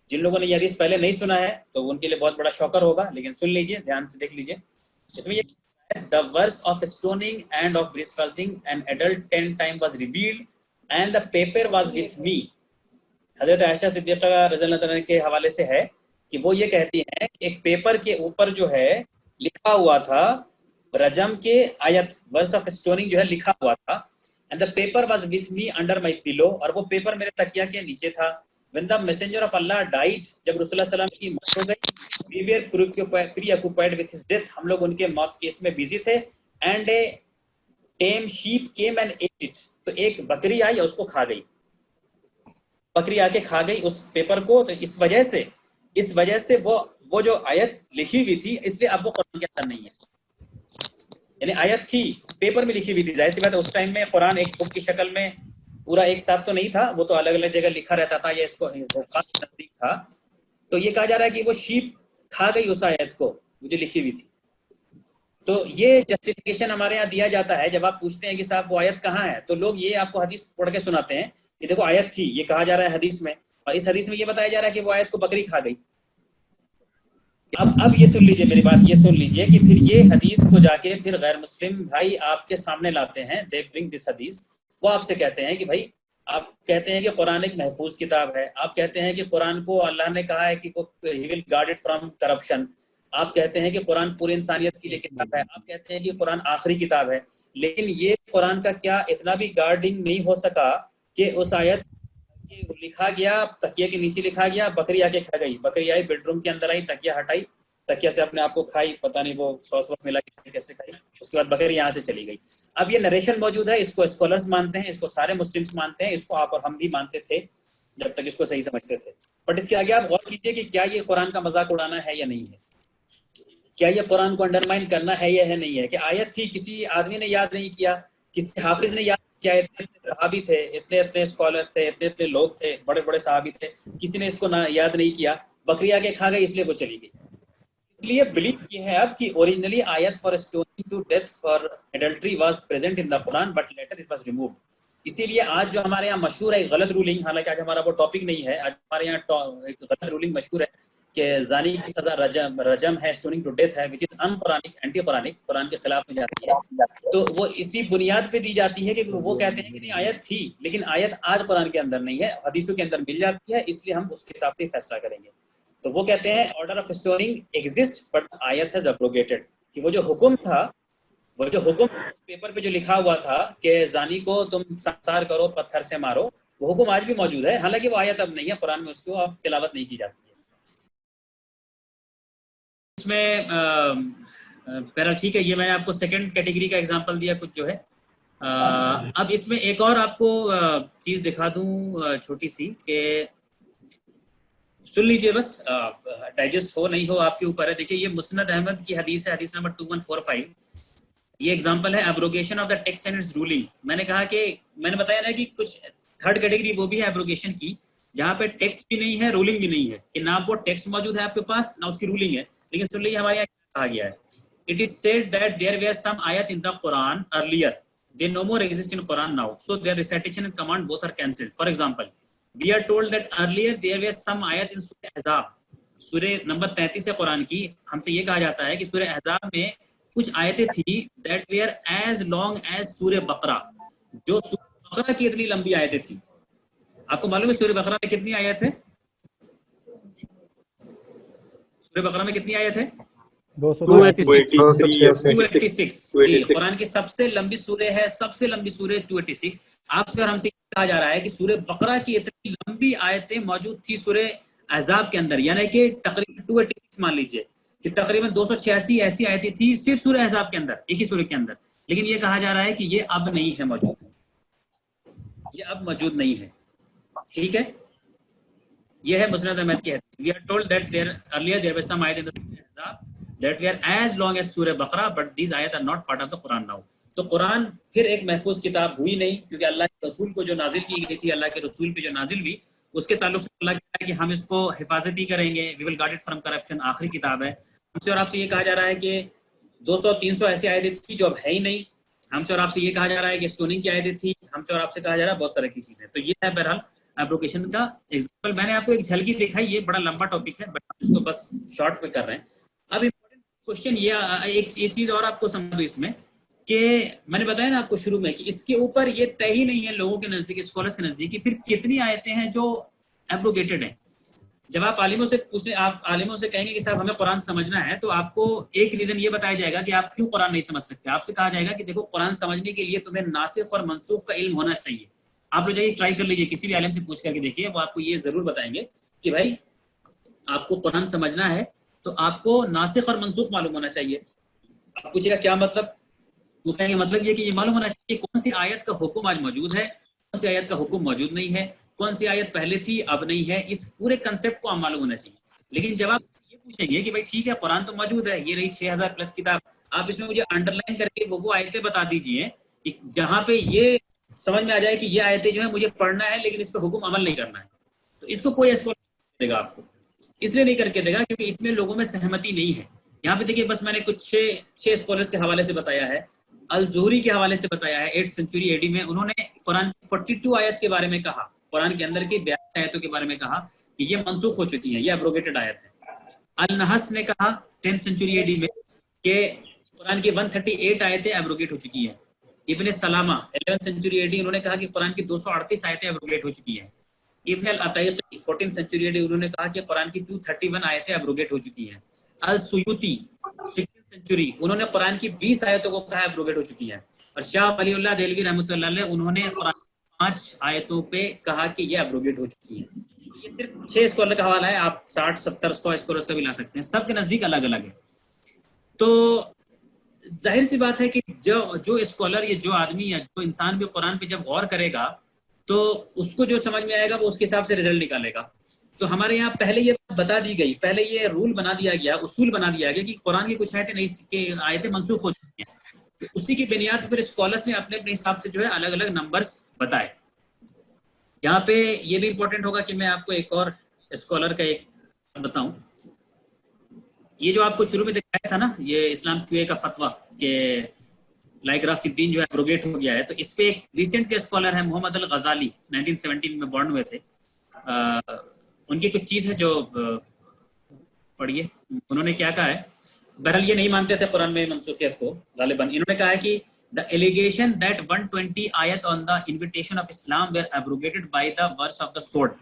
جن لوگوں نے یہ حدیث پہلے نہیں سنا ہے تو ان کے لیے بہت بڑا شوکر ہوگا، لیکن سن لیجئے، دھیان سے دیکھ لیجئے. اس میں یہ the verse of stoning and of breastfeeding an adult 10 times was revealed and the paper was with me. حضرت عائشہ صدیقہ رضی اللہ عنہا کے حوالے سے ہے کہ وہ یہ کہتی ہیں کہ ایک پیپر کے اوپر جو ہے لکھا ہوا تھا رجم کے آیت، verse of stoning جو ہے لکھا ہوا تھا. and the paper was with me under my pillow، اور وہ پیپر میرے تکیہ کے نیچے تھا. when the messenger of Allah died، جب رسول اللہ صلی اللہ علیہ وسلم کی موت ہو گئی، we were preoccupied with his death، ہم لوگ ان کے موت کے اس میں بیزی تھے. and a tame sheep came and ate it، تو ایک بکری آئی اور اس کو کھا گئی، بکری آ کے کھا گئی اس پیپر کو. تو اس وجہ سے وہ جو آیت لکھی ہوئی تھی، اس لیے اب وہ قرآن کے اندر نہیں ہے. یعنی آیت تھی پیپر میں لکھی ہوئی تھی، ظاہر سی بات ہے اس ٹائم میں قرآن ایک بک کی شکل میں پورا ایک ساتھ تو نہیں تھا، وہ تو الگ الگ جگہ لکھا رہتا تھا، یا اس کو نزدیک تھا. تو یہ کہا جا رہا ہے کہ وہ شیپ کھا گئی اس آیت کو جو لکھی ہوئی تھی. تو یہ جسٹیفیکیشن ہمارے یہاں دیا جاتا ہے جب آپ پوچھتے ہیں کہ صاحب وہ آیت کہاں ہے، تو لوگ یہ آپ کو حدیث پڑھ کے سناتے ہیں کہ دیکھو آیت تھی، یہ کہا جا رہا ہے حدیث میں، اور اس حدیث میں یہ بتایا جا رہا ہے کہ وہ آیت کو بکری کھا گئی. اب یہ سن لیجئے میری بات، یہ سن لیجئے کہ پھر یہ حدیث کو جا کے پھر غیر مسلم بھائی آپ کے سامنے لاتے ہیں. they bring this حدیث، وہ آپ سے کہتے ہیں کہ بھائی، آپ کہتے ہیں کہ قرآن ایک محفوظ کتاب ہے، آپ کہتے ہیں کہ قرآن کو اللہ نے کہا ہے کہ he will guard it from corruption، آپ کہتے ہیں کہ قرآن پوری انسانیت کے لیے کتاب ہے، آپ کہتے ہیں کہ قرآن آخری کتاب ہے. لیکن یہ قرآن کا کیا اتنا بھی گارڈنگ نہیں ہو سکا کہ اس آیت لکھا گیا، تکیے کے نیچے لکھا گیا، بکری آ کے کھا گئی، بکری آئی بیڈ روم کے اندر آئی، تکیہ ہٹائی، تکیہ سے اپنے آپ کو کھائی، پتہ نہیں وہ سوس وس ملا کیسے کھائی، اس کے بعد بکری یہاں سے چلی گئی. اب یہ نریشن موجود ہے، اس کو اسکالرز مانتے ہیں، اس کو سارے مسلمس مانتے ہیں، اس کو آپ اور ہم بھی مانتے تھے جب تک اس کو صحیح سمجھتے تھے. بٹ اس کے آگے آپ غور کیجئے کہ کیا یہ قرآن کا مذاق اڑانا ہے یا نہیں ہے، کیا یہ قرآن کو انڈرمائن کرنا ہے یا نہیں ہے. کہ آیت تھی، کسی آدمی نے یاد نہیں کیا، کسی حافظ نے یاد کیا، اتنے صحابی تھے، اتنے اسکالرز تھے، اتنے لوگ تھے، بڑے بڑے صحابی تھے، کسی نے اس کو یاد نہیں کیا، بکری آ کے کھا گئی اس لیے وہ چلی گئی. اس لیے بلیف یہ ہے اب کہ اوریجنلی آیت for stoning to death for adultery was present in the Quran but later it was removed. اسی لیے آج جو ہمارے یہاں مشہور ہے غلط رولنگ، حالانکہ آج ہمارا وہ ٹاپک نہیں ہے، آج ہمارے یہاں ایک غلط رولنگ مشہور ہے کہ زانی کی سزا رجم ہے، اسٹوننگ ٹو ڈیتھ ہے، وچ از ان قرآنک، اینٹی قرآنک، قرآن کے خلاف میں جاتی ہے. تو وہ اسی بنیاد پہ دی جاتی ہے کہ وہ کہتے ہیں کہ نہیں آیت تھی، لیکن آیت آج قرآن کے اندر نہیں ہے، حدیثوں کے اندر مل جاتی ہے، اس لیے ہم اس کے حساب سے فیصلہ کریں گے. تو وہ کہتے ہیں order of stoning exist but آیت ہیز ابروگیٹڈ، کہ وہ جو حکم تھا، وہ جو حکم پیپر پہ جو لکھا ہوا تھا کہ زانی کو تم سنسار کرو، پتھر سے مارو، وہ حکم آج بھی موجود ہے، حالانکہ وہ آیت اب نہیں ہے قرآن میں، اس کو اب تلاوت نہیں کی جاتی ہے. اس میں بہرحال ٹھیک ہے، یہ میں نے آپ کو سیکنڈ کیٹیگری کا ایگزامپل دیا کچھ جو ہے. اب اس میں ایک اور آپ کو چیز دکھا دوں چھوٹی سی، کہ سن لیجئے بس، ڈائجسٹ ہو نہیں ہو آپ کے اوپر ہے. دیکھیے یہ مسند احمد کی حدیث ہے، حدیث نمبر 2145. یہ ایگزامپل ہے abrogation of the text and its ruling. میں نے کہا کہ میں نے بتایا نا کہ کچھ تھرڈ کیٹیگری وہ بھی ہے ایبروگیشن کی، جہاں پہ ٹیکسٹ بھی نہیں ہے، رولنگ بھی نہیں ہے، کہ نہ وہ ٹیکسٹ موجود ہے آپ کے پاس، نہ اس کی رولنگ ہے. لیکن سن لیجیے ہمارے یہاں کہا گیا ہے، it is said that there were some آیت in the Quran earlier, they no more exist in Quran now, so there recitation and command both are cancelled. For example we are told that earlier there were some ayat in سورہ احزاب، سورہ نمبر 33 ہے قرآن کی. ہم سے یہ کہا جاتا ہے کہ سورہ احزاب میں کچھ آیتیں تھی that were as long as سورہ بقرہ، جو سورہ بقرہ کی اتنی لمبی آیتیں تھی. آپ کو معلوم ہے سورہ بقرہ میں کتنی آیت ہے؟ سورہ بقرہ میں کتنی آیت ہے؟ 286. جی، قرآن کی سب سے لمبی سورہ ہے، سب سے لمبی سورہ 286. آپ سے اور ہم سے کہا جا رہا ہے کہ سورہ بقرہ کی اتنی لمبی آیتیں موجود تھی سورہ احزاب کے اندر، یعنی کہ تقریباً 286 مان لیجئے کہ تقریباً 286 ایسی آیتیں تھی صرف سورہ احزاب کے اندر، ایک ہی سورہ کے اندر. لیکن یہ کہا جا رہا ہے کہ یہ اب نہیں ہے موجود، یہ اب موجود نہیں ہے. ٹھیک ہے، یہ ہے مسند احمد کی حدیث. We are told that there earlier there were some ayat in the Ahzab that we are as long as Surah Baqarah, but these ayat are not part of the Quran now. تو قرآن پھر ایک محفوظ کتاب ہوئی نہیں، کیونکہ اللہ کے رسول کو جو نازل کی گئی تھی، اللہ کے رسول پہ جو نازل ہوئی، اس کے تعلق سے اللہ کہتا ہے کہ ہم اس کو حفاظتی کریں گے، we will guard it from corruption. آخری کتاب ہے. ہم سے اور آپ سے یہ کہا جا رہا ہے کہ 200-300 ایسی آیتیں تھی جو اب ہے ہی نہیں. ہم سے اور آپ سے یہ کہا جا رہا ہے کہ اسٹوننگ کی آیتیں تھی. ہم سے اور آپ سے کہا جا رہا ہے بہت طرح کی چیزیں. تو یہ ہے بہرحال ایبروگیشن کا ایگزامپل. میں نے آپ کو ایک جھلکی دکھائی، یہ بڑا لمبا ٹاپک ہے بٹ ہم اس کو بس شارٹ میں کر رہے ہیں. اب امپورٹنٹ کوشچن یہ ایک چیز اور آپ کو سمجھ دو اس میں، کہ میں نے بتایا نا آپ کو شروع میں کہ اس کے اوپر یہ طے ہی نہیں ہے لوگوں کے نزدیک، اسکالرس کے نزدیک، کہ پھر کتنی آیتیں ہیں جو ایبروگیٹڈ ہیں. جب آپ عالموں سے پوچھیں، آپ عالموں سے کہیں گے کہ صاحب ہمیں قرآن سمجھنا ہے، تو آپ کو ایک ریزن یہ بتایا جائے گا کہ آپ کیوں قرآن نہیں سمجھ سکتے. آپ سے کہا جائے گا کہ دیکھو قرآن سمجھنے کے لیے تمہیں ناسخ اور منسوخ کا علم ہونا چاہیے. آپ لوگ جائیے ٹرائی کر لیجیے، کسی بھی عالم سے پوچھ کر کے دیکھیے، وہ آپ کو یہ ضرور بتائیں گے کہ بھائی آپ کو قرآن سمجھنا ہے تو آپ کو ناسخ اور منسوخ معلوم ہونا چاہیے. آپ پوچھے گا کیا مطلب؟ وہ کہیں گے مطلب یہ کہ یہ معلوم ہونا چاہیے کہ کون سی آیت کا حکم آج موجود ہے، کون سی آیت کا حکم موجود نہیں ہے، کون سی آیت پہلے تھی اب نہیں ہے. اس پورے کنسیپٹ کو آپ معلوم ہونا چاہیے. لیکن جب آپ یہ پوچھیں گے کہ بھائی ٹھیک ہے قرآن تو موجود ہے، یہ رہی 6000+ کتاب، آپ اس میں مجھے انڈر لائن کر کے وہ آیتیں بتا دیجئے جہاں پہ یہ سمجھ میں آ جائے کہ یہ آیتیں جو ہے مجھے پڑھنا ہے لیکن اس پہ حکم عمل نہیں کرنا ہے. تو اس کو کوئی اسکالر دے گا آپ کو، اس لیے نہیں کر کے دے گا کیونکہ اس میں لوگوں میں سہمتی نہیں ہے. یہاں پہ دیکھیے بس میں نے کچھ 6 اسکالرس کے حوالے سے بتایا ہے. الزہری کے حوالے سے بتایا ہے 8th سینچری AD میں، انہوں نے قرآن 42 آیت کے بارے میں کہا، قرآن کے اندر کی 42 آیتوں کے بارے میں کہا کہ یہ منسوخ ہو چکی ہیں، یہ ایبروگیٹڈ آیت ہے. النحس نے کہا 10th سینچری AD میں کہ قرآن کی 138 آیتیں ایبروگیٹ ہو چکی ہیں. ابن سلامہ 11th سینچری AD انہوں نے کہا کہ قرآن کی 238 آیتیں ایبروگیٹ ہو چکی ہیں. ابن العتیقی 14th سینچری AD انہوں نے کہا کہ قرآن کی 231 آیتیں ایبروگیٹ ہو چکی ہیں. السیوطی 16th سینچری انہوں نے قرآن کی 20 آیتوں کو کہا ایبروگیٹ ہو چکی ہیں. اور شاہ ولی اللہ دہلوی رحمۃ اللہ علیہ انہوں نے قرآن 5 آیتوں پہ کہا کہ یہ ایبروگیٹ ہو چکی ہیں. یہ صرف 6 اسکالر کا حوالہ ہے، آپ 60 70 100 اسکالرس کا بھی لا سکتے ہیں، سب کے نزدیک الگ الگ ہے. تو ظاہر سی بات ہے کہ جو اسکالر یا جو آدمی یا جو انسان بھی قرآن پہ جب غور کرے گا تو اس کو جو سمجھ میں آئے گا وہ اس کے حساب سے رزلٹ نکالے گا. تو ہمارے یہاں پہلے یہ بتا دی گئی، پہلے یہ رول بنا دیا گیا، اصول بنا دیا گیا کہ قرآن کی کچھ آیتیں نہیں کہ آیتیں منسوخ ہو چکی ہیں. اسی کی بنیاد پر اسکالرس نے اپنے اپنے حساب سے جو ہے الگ الگ نمبرز بتائے. یہاں پہ یہ بھی امپورٹنٹ ہوگا کہ میں آپ کو ایک اور اسکالر کا ایک بتاؤں. یہ جو آپ کو شروع میں دکھایا تھا نا، یہ اسلام QA کا فتویٰ کہ لائک راف الدین جو ہے ایبروگیٹ ہو گیا ہے، تو اس پہ ایک ریسنٹ کے اسکالر ہیں محمد الغزالی، 1917 میں بورن ہوئے تھے. ان کی کچھ چیز ہے جو پڑھیے انہوں نے کیا کہا ہے. بہرحال یہ نہیں مانتے تھے قرآن میں منسوخیت کو غالباً. انہوں نے کہا ہے کہ the allegation that 120 ayat on the invitation of Islam were abrogated by the verse of the sword.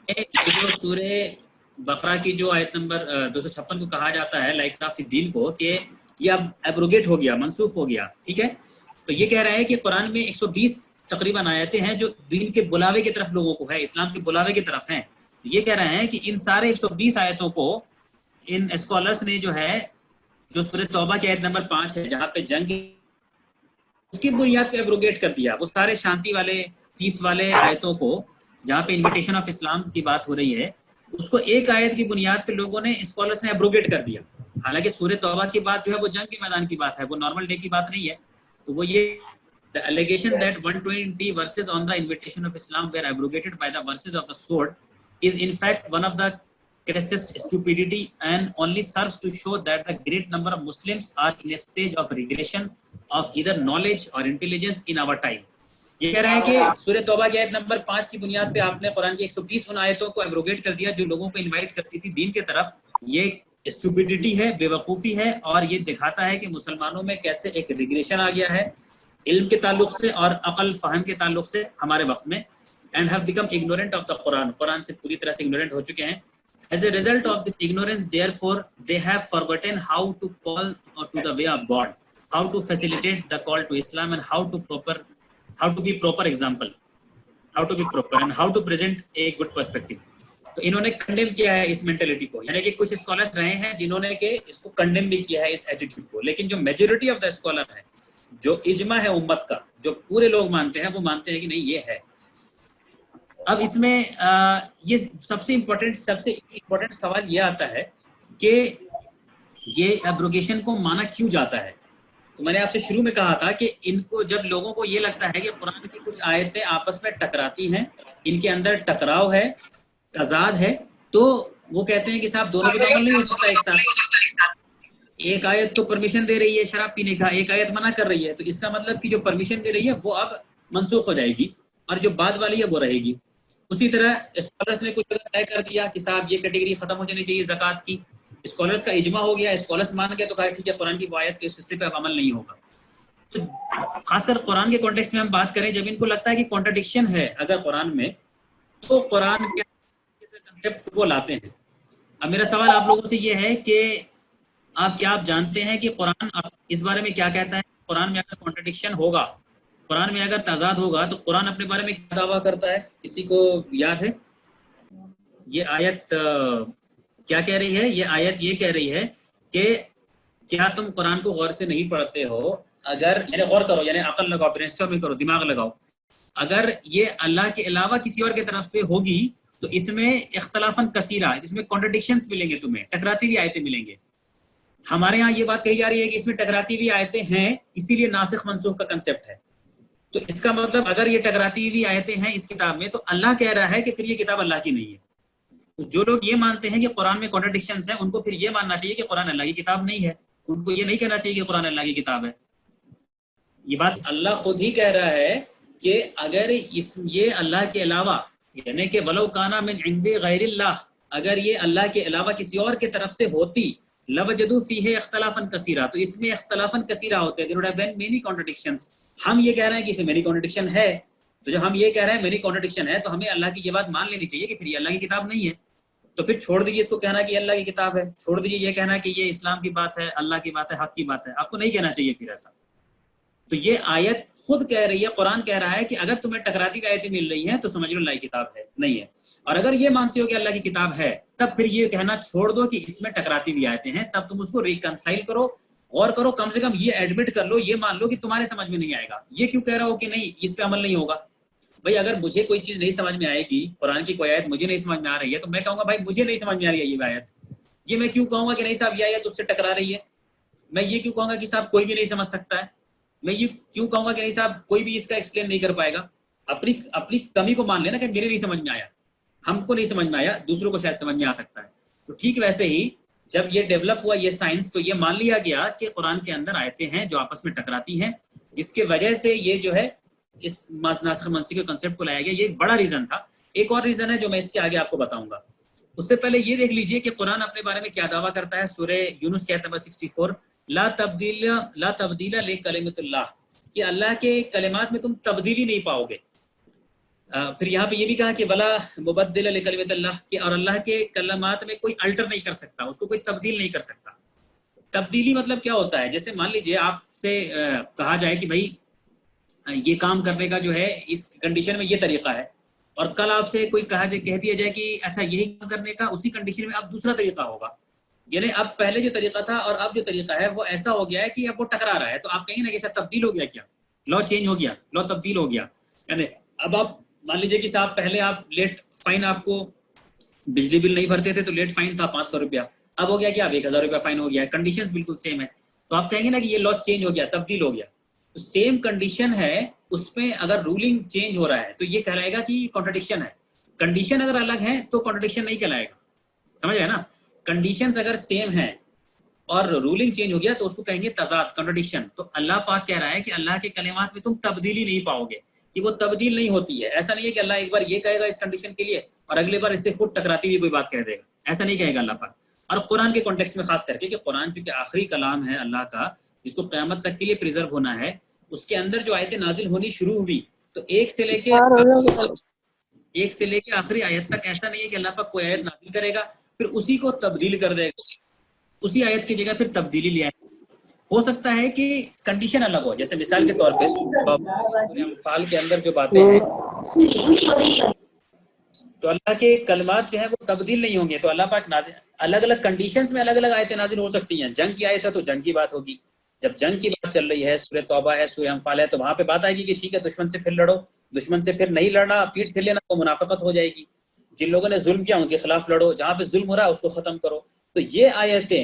یہ جو سورہ بقرہ کی جو آیت نمبر 256 کو کہا جاتا ہے لائک راف الدین کو کہ یہ اب ایبروگیٹ ہو گیا، منسوخ ہو گیا، ٹھیک ہے. تو یہ کہہ رہے ہیں کہ قرآن میں 120 تقریباً آیتیں ہیں جو دین کے بلاوے کی طرف لوگوں کو ہے، اسلام کے بلاوے کی طرف ہیں. یہ کہہ رہے ہیں کہ ان سارے 120 آیتوں کو ان اسکالرس نے جو ہے، جو سورہ توبہ کی آیت نمبر 5 ہے جہاں پہ جنگ اس کی بنیاد پہ ایبروگیٹ کر دیا. وہ سارے شانتی والے پیس والے آیتوں کو جہاں پہ انویٹیشن آف اسلام کی بات ہو رہی ہے، اس کو ایک آیت کی بنیاد پہ لوگوں نے اسکالرس نے ایبروگیٹ کر دیا. حالانکہ سورہ توبہ کی بات جو ہے وہ جنگ کے میدان کی بات ہے، وہ نارمل ڈے کی بات نہیں ہے. تو وہ یہ the allegation that 120 verses on the invitation of Islam were abrogated by the verses of the sword is in fact one of the crassest stupidity and only serves to show that the great number of Muslims are in a stage of regression of either knowledge or intelligence in our time. یہ کہہ رہے ہیں کہ سورہ توبہ کی آیت نمبر 5 کی بنیاد پہ آپ نے قرآن کی 120 ان آیتوں کو ایبروگیٹ کر دیا جو لوگوں کو انوائٹ کرتی تھی دین کے طرف. یہ اسٹوپیڈیٹی ہے، بے وقوفی ہے، اور یہ دکھاتا ہے کہ مسلمانوں میں کیسے ایک ریگریشن آ گیا ہے علم کے تعلق سے اور عقل فہم کے تعلق سے ہمارے وقت میں. And have become ignorant of the Quran، قرآن سے پوری طرح سے ignorant ہو چکے ہیں. As a result of this ignorance, therefore, they have forgotten how to call to the way of God, how to facilitate the call to Islam, and how to be proper example, how to be proper and how to present a good perspective. تو انہوں نے کنڈیم کیا ہے اس مینٹلٹی کو، یعنی کہ کچھ اسکالرس رہے ہیں جنہوں نے کہ اس کو کنڈیم بھی کیا ہے اس ایٹیٹیوڈ کو. لیکن جو میجورٹی آف دا اسکالر ہے، جو اجماع ہے امت کا، جو پورے لوگ مانتے ہیں، وہ مانتے ہیں کہ نہیں یہ ہے. اب اس میں یہ سب سے امپورٹنٹ سوال یہ آتا ہے کہ یہ ایبروگیشن کو مانا کیوں جاتا ہے؟ تو میں نے آپ سے شروع میں کہا تھا کہ ان کو جب لوگوں کو یہ لگتا ہے کہ قرآن کی کچھ آیتیں آپس میں ٹکراتی ہیں، ان کے اندر ٹکراؤ ہے، تضاد ہے، تو وہ کہتے ہیں کہ صاحب دونوں پہ تو عمل نہیں ہو سکتا ایک ساتھ. ایک آیت تو پرمیشن دے رہی ہے شراب پینے کا، ایک آیت منع کر رہی ہے، تو اس کا مطلب کہ جو پرمیشن دے رہی ہے وہ اب منسوخ ہو جائے گی اور جو بعد والی ہے وہ رہے گی. اسی طرح اسکالرس نے کچھ طے کر دیا کہ صاحب یہ کیٹیگری ختم ہو جانی چاہیے زکوٰۃ کی، اسکالرس کا اجماع ہو گیا، اسکالرس مان گیا تو کہا ٹھیک ہے قرآن کی وہ آیت کے اس حصے پہ اب عمل نہیں ہوگا. تو خاص کر قرآن کے کانٹیکسٹ میں ہم بات کریں، جب ان کو لگتا ہے کہ کانٹرڈکشن ہے اگر قرآن میں، تو قرآن کے کنسیپٹ وہ لاتے ہیں. اب میرا سوال آپ لوگوں سے یہ ہے کہ آپ جانتے ہیں کہ قرآن اس بارے میں کیا کہتا ہے؟ قرآن میں اگر کانٹرڈکشن ہوگا، قرآن میں اگر تضاد ہوگا، تو قرآن اپنے بارے میں کیا دعویٰ کرتا ہے؟ کسی کو یاد ہے؟ یہ آیت کیا کہہ رہی ہے؟ یہ آیت یہ کہہ رہی ہے کہ کیا تم قرآن کو غور سے نہیں پڑھتے ہو؟ اگر یعنی غور کرو، یعنی عقل لگاؤ، برین اسٹارمنگ کرو، دماغ لگاؤ. اگر یہ اللہ کے علاوہ کسی اور کی طرف سے ہوگی تو اس میں اختلافاً کثیرہ، اس میں کانٹرڈکشنز ملیں گے، تمہیں ٹکراتی ہوئی آیتیں ملیں گے. ہمارے ہاں یہ بات کہی جا رہی ہے کہ اس میں ٹکراتی ہوئی آیتیں ہیں، اسی لیے ناسخ منسوخ کا کنسیپٹ ہے. تو اس کا مطلب اگر یہ ٹکراتی ہوئی آیتیں ہیں اس کتاب میں، تو اللہ کہہ رہا ہے کہ پھر یہ کتاب اللہ کی نہیں ہے. جو لوگ یہ مانتے ہیں کہ قرآن میں کانٹرڈکشنز ہیں، ان کو پھر یہ ماننا چاہیے کہ قرآن اللہ کی کتاب نہیں ہے. ان کو یہ نہیں کہنا چاہیے کہ قرآن اللہ کی کتاب ہے. یہ بات اللہ خود ہی کہہ رہا ہے کہ اگر یہ اللہ کے علاوہ، یعنی کہ ولو کانا من عند غیر اللہ، اگر یہ اللہ کے علاوہ کسی اور کی طرف سے ہوتی، لوجدوا فیہ اختلافا کثیرا، تو اس میں اختلافا کثیرا ہوتے ہیں. there would have been many contradictions. ہم یہ کہہ رہے ہیں کہ اس میں میری کانٹرڈکشن ہے، تو جب ہم یہ کہہ رہے ہیں میری کانٹرڈکشن ہے، تو ہمیں اللہ کی یہ بات مان لینی چاہیے کہ پھر یہ اللہ کی کتاب نہیں ہے. تو پھر چھوڑ دیجیے اس کو کہنا کہ اللہ کی کتاب ہے، چھوڑ دیجیے یہ کہنا کہ یہ اسلام کی بات ہے، اللہ کی بات ہے، حق کی بات ہے. آپ کو نہیں کہنا چاہیے پھر ایسا. تو یہ آیت خود کہہ رہی ہے، قرآن کہہ رہا ہے کہ اگر تمہیں ٹکراتی ہوئی آیتیں مل رہی ہیں تو سمجھ لو اللہ کی کتاب ہے نہیں ہے. اور اگر یہ مانتے ہو کہ اللہ کی کتاب ہے، تب پھر یہ کہنا چھوڑ دو کہ اس میں ٹکراتی ہوئی آیتیں ہیں. تب تم اس کو ریکنسائل کرو، غور کرو، کم سے کم یہ ایڈمٹ کر لو، یہ مان لو کہ تمہارے سمجھ میں نہیں آئے گا. یہ کیوں کہہ رہا ہو کہ نہیں اس پہ عمل نہیں ہوگا؟ بھائی اگر مجھے کوئی چیز نہیں سمجھ میں آئے گی، قرآن کی کوئی آیت مجھے نہیں سمجھ میں آ رہی ہے، تو میں کہوں گا بھائی مجھے نہیں سمجھ میں آ رہی ہے یہ آیت. یہ میں کیوں کہوں گا کہ نہیں صاحب یہ آیت اس سے ٹکرا رہی ہے؟ میں یہ کیوں کہوں گا کہ صاحب کوئی بھی نہیں سمجھ سکتا ہے؟ میں یہ کیوں کہوں گا کہ نہیں صاحب کوئی بھی اس کا ایکسپلین نہیں کر پائے گا؟ اپنی کمی کو مان لینا کہ میرے نہیں سمجھ میں آیا، ہم کو نہیں سمجھ میں آیا، دوسروں کو شاید سمجھ میں آ سکتا ہے. تو ٹھیک ویسے ہی جب یہ ڈیولپ ہوا یہ سائنس، تو یہ مان لیا گیا کہ قرآن کے اندر آیتیں ہیں جو آپس میں ٹکراتی ہیں، جس کی وجہ سے یہ جو ہے اس ناسخ منسوخ کے کنسیپٹ کو لایا گیا. یہ ایک بڑا ریزن تھا. ایک اور ریزن ہے جو میں اس کے آگے آپ کو بتاؤں گا. اس سے پہلے یہ دیکھ لیجئے کہ قرآن اپنے بارے میں کیا دعویٰ کرتا ہے. سورہ یونس کی آیت نمبر 64، لا تبدیل لکلمۃ اللہ، کہ اللہ کے کلمات میں تم تبدیلی نہیں پاؤ گے. پھر یہاں پہ یہ بھی کہا کہ ولا مبدل لکلمۃ اللہ، کہ اور اللہ کے کلمات میں کوئی الٹر نہیں کر سکتا، اس کو کوئی تبدیل نہیں کر سکتا. تبدیلی مطلب کیا ہوتا ہے؟ جیسے مان لیجئے آپ سے کہا جائے کہ بھائی یہ کام کرنے کا جو ہے اس کنڈیشن میں یہ طریقہ ہے، اور کل آپ سے کوئی کہہ دیا جائے کہ اچھا یہی کام کرنے کا اسی کنڈیشن میں اب دوسرا طریقہ ہوگا. یعنی اب پہلے جو طریقہ تھا اور اب جو طریقہ ہے وہ ایسا ہو گیا ہے کہ اب وہ ٹکرا رہا ہے. تو آپ کہیں نا کہ سر تبدیل ہو گیا، کیا لا چینج ہو گیا، لا تبدیل ہو گیا. یعنی اب آپ مان لیجیے کہ صاحب پہلے آپ لیٹ فائن، آپ کو بجلی بل نہیں بھرتے تھے تو لیٹ فائن تھا 500 روپیہ، اب ہو گیا کہ اب 1000 روپیہ فائن ہو گیا. کنڈیشنز بالکل سیم ہے. تو آپ کہیں گے نا کہ یہ لا چینج ہو گیا، تبدیل ہو گیا. تو سیم کنڈیشن ہے، اس میں اگر رولنگ چینج ہو رہا ہے تو یہ کہلائے گا کہ کنٹرڈکشن ہے. کنڈیشن اگر الگ ہے تو کنٹرڈکشن نہیں کہلائے گا. سمجھ آئے نا؟ کنڈیشنز اگر سیم ہیں اور رولنگ چینج ہو گیا تو اس کو کہیں گے تضاد، کنٹرڈکشن. تو اللہ پاک کہہ رہا ہے کہ اللہ کے کلمات میں تم تبدیلی نہیں پاؤ گے، کہ وہ تبدیل نہیں ہوتی ہے. ایسا نہیں ہے کہ اللہ ایک بار یہ کہے گا اس کنڈیشن کے لیے اور اگلے بار اس سے خود ٹکراتی ہوئی کوئی بات کہہ دے گا. ایسا نہیں کہے گا اللہ پاک. اور قرآن کے کانٹیکسٹ میں خاص کر کے کہ قرآن چونکہ آخری کلام ہے اللہ کا، جس کو قیامت تک کے لیے پریزرو ہونا ہے، اس کے اندر جو آیتیں نازل ہونی شروع ہوئی تو ایک سے لے کے آخری آیت تک ایسا نہیں ہے کہ اللہ پاک کوئی آیت نازل کرے گا پھر اسی کو تبدیل کر دے گا، اسی آیت کی جگہ پھر تبدیلی لے آئے. ہو سکتا ہے کہ کنڈیشن الگ ہو. جیسے مثال کے طور پہ سورہ انفال کے اندر جو باتیں ہیں تو اللہ کے کلمات جو ہیں وہ تبدیل نہیں ہوں گے. تو اللہ پاک نازل الگ الگ کنڈیشنز میں الگ الگ آیتیں نازل ہو سکتی ہیں. جنگ کی آیت ہے تو جنگ کی بات ہوگی. جب جنگ کی بات چل رہی ہے، سورہ توبہ ہے، سورہ انفال ہے، تو وہاں پہ بات آئے گی کہ ٹھیک ہے دشمن سے پھر لڑو، دشمن سے پھر نہیں لڑنا، پیٹ پھر لینا تو منافقت ہو جائے گی. جن لوگوں نے ظلم کیا ان کے خلاف لڑو، جہاں پہ ظلم ہو رہا ہے اس کو ختم کرو. تو یہ آیتیں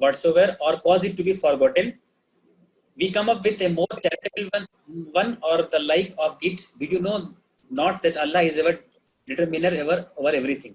whatsoever or cause it to be forgotten. We come up with a more charitable one or the like of it. Do you know not that Allah is ever determiner ever over everything.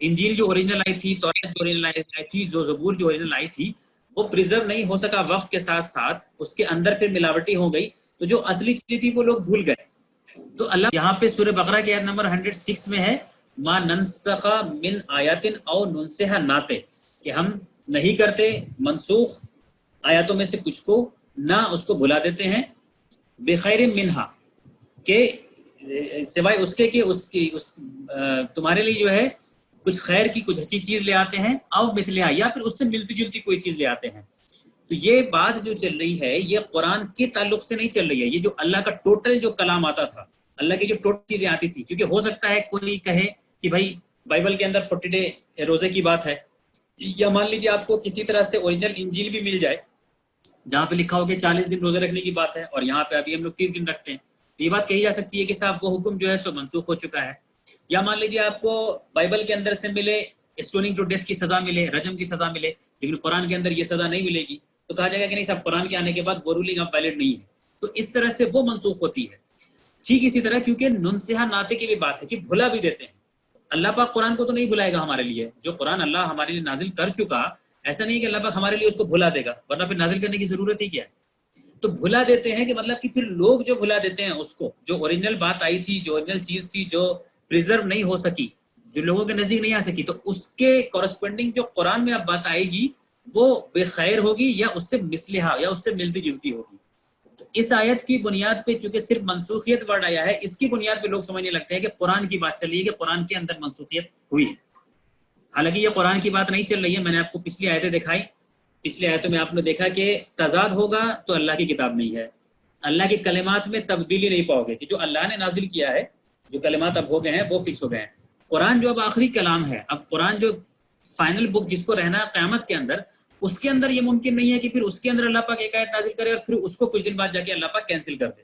انجیل جو اوریجنل آئی تھی، توریت جو اوریجنل آئی تھی، جو زبور جو اوریجنل آئی تھی، وہ پریزرو نہیں ہو سکا وقت کے ساتھ ساتھ، اس کے اندر پھر ملاوٹی ہو گئی، تو جو اصلی چیزیں تھی وہ لوگ بھول گئے. تو اللہ یہاں پہ سورہ بقرہ کی آیت نمبر 106 میں ہے ما ننسخ من آیات او ننسها ناتے، کہ ہم نہیں کرتے منسوخ آیاتوں میں سے کچھ کو، نہ اس کو بھلا دیتے ہیں، بخیر منہا، کہ سوائے اس کے کہ تمہارے لیے جو ہے کچھ خیر کی کچھ اچھی چیز لے آتے ہیں، او مثلہا، یا پھر اس سے ملتی جلتی کوئی چیز لے آتے ہیں. تو یہ بات جو چل رہی ہے یہ قرآن کے تعلق سے نہیں چل رہی ہے، یہ جو اللہ کا ٹوٹل جو کلام آتا تھا، اللہ کی جو ٹوٹل چیزیں آتی تھی. کیونکہ ہو سکتا ہے کوئی کہے کہ بھائی بائبل کے اندر 40 ڈے روزے کی بات ہے، یا مان لیجیے آپ کو کسی طرح سے اوریجنل انجیل بھی مل جائے جہاں پہ لکھا ہو کہ 40 دن روزے رکھنے کی بات ہے، اور یہاں پہ ابھی ہم لوگ 30 دن رکھتے ہیں. تو یہ بات کہی جا سکتی ہے کہ صاحب وہ حکم جو ہے سو منسوخ ہو چکا ہے. یا مان لیجیے آپ کو بائبل کے اندر سے ملے اسٹوننگ ٹو ڈیتھ کی سزا ملے، رجم کی سزا ملے، لیکن قرآن کے اندر یہ سزا نہیں ملے گی، تو کہا جائے گا کہ نہیں صاحب قرآن کے آنے کے بعد وہ رولنگ اب ویلڈ نہیں ہے. تو اس طرح سے وہ منسوخ ہوتی ہے. ٹھیک اسی طرح کیونکہ ننسہا ناتے کی بھی بات ہے کہ بھلا بھی دیتے ہیں. اللہ پاک قرآن کو تو نہیں بھلائے گا ہمارے لیے، جو قرآن اللہ ہمارے لیے نازل کر چکا، ایسا نہیں کہ اللہ پاک ہمارے لیے اس کو بھلا دے گا، ورنہ پھر نازل کرنے کی ضرورت ہی کیا ہے. تو بھلا دیتے ہیں کہ مطلب کہ پھر لوگ جو بھلا دیتے ہیں اس کو، جو اوریجنل بات آئی تھی، جو اوریجنل چیز تھی، جو پریزرو نہیں ہو سکی، جو لوگوں کے نزدیک نہیں آ سکی، تو اس کے کورسپونڈنگ جو قرآن میں اب بات آئے گی وہ بے خیر ہوگی، یا اس سے مثلہا، یا اس سے ملتی جلتی ہوگی. تو اس آیت کی بنیاد پہ چونکہ صرف منسوخیت ورڈ آیا ہے، اس کی بنیاد پہ لوگ سمجھنے لگتے ہیں کہ قرآن کی بات چل رہی ہے، کہ قرآن کے اندر منسوخیت ہوئی ہے. حالانکہ یہ قرآن کی بات نہیں چل رہی ہے. میں نے آپ کو پچھلی آیتیں دکھائی، پچھلی آیتوں میں آپ نے دیکھا کہ تضاد ہوگا تو اللہ کی کتاب نہیں ہے. اللہ کے کلمات میں تبدیلی نہیں پاؤ گے، کہ جو اللہ نے نازل کیا ہے، جو کلمات اب ہو گئے ہیں وہ فکس ہو گئے ہیں. قرآن جو اب آخری کلام ہے، اب قرآن جو فائنل بک جس کو رہنا ہے قیامت کے اندر، اس کے اندر یہ ممکن نہیں ہے کہ پھر اس کے اندر اللہ پاک ایک آیت نازل کرے اور پھر اس کو کچھ دن بعد جا کے اللہ پاک کینسل کر دے.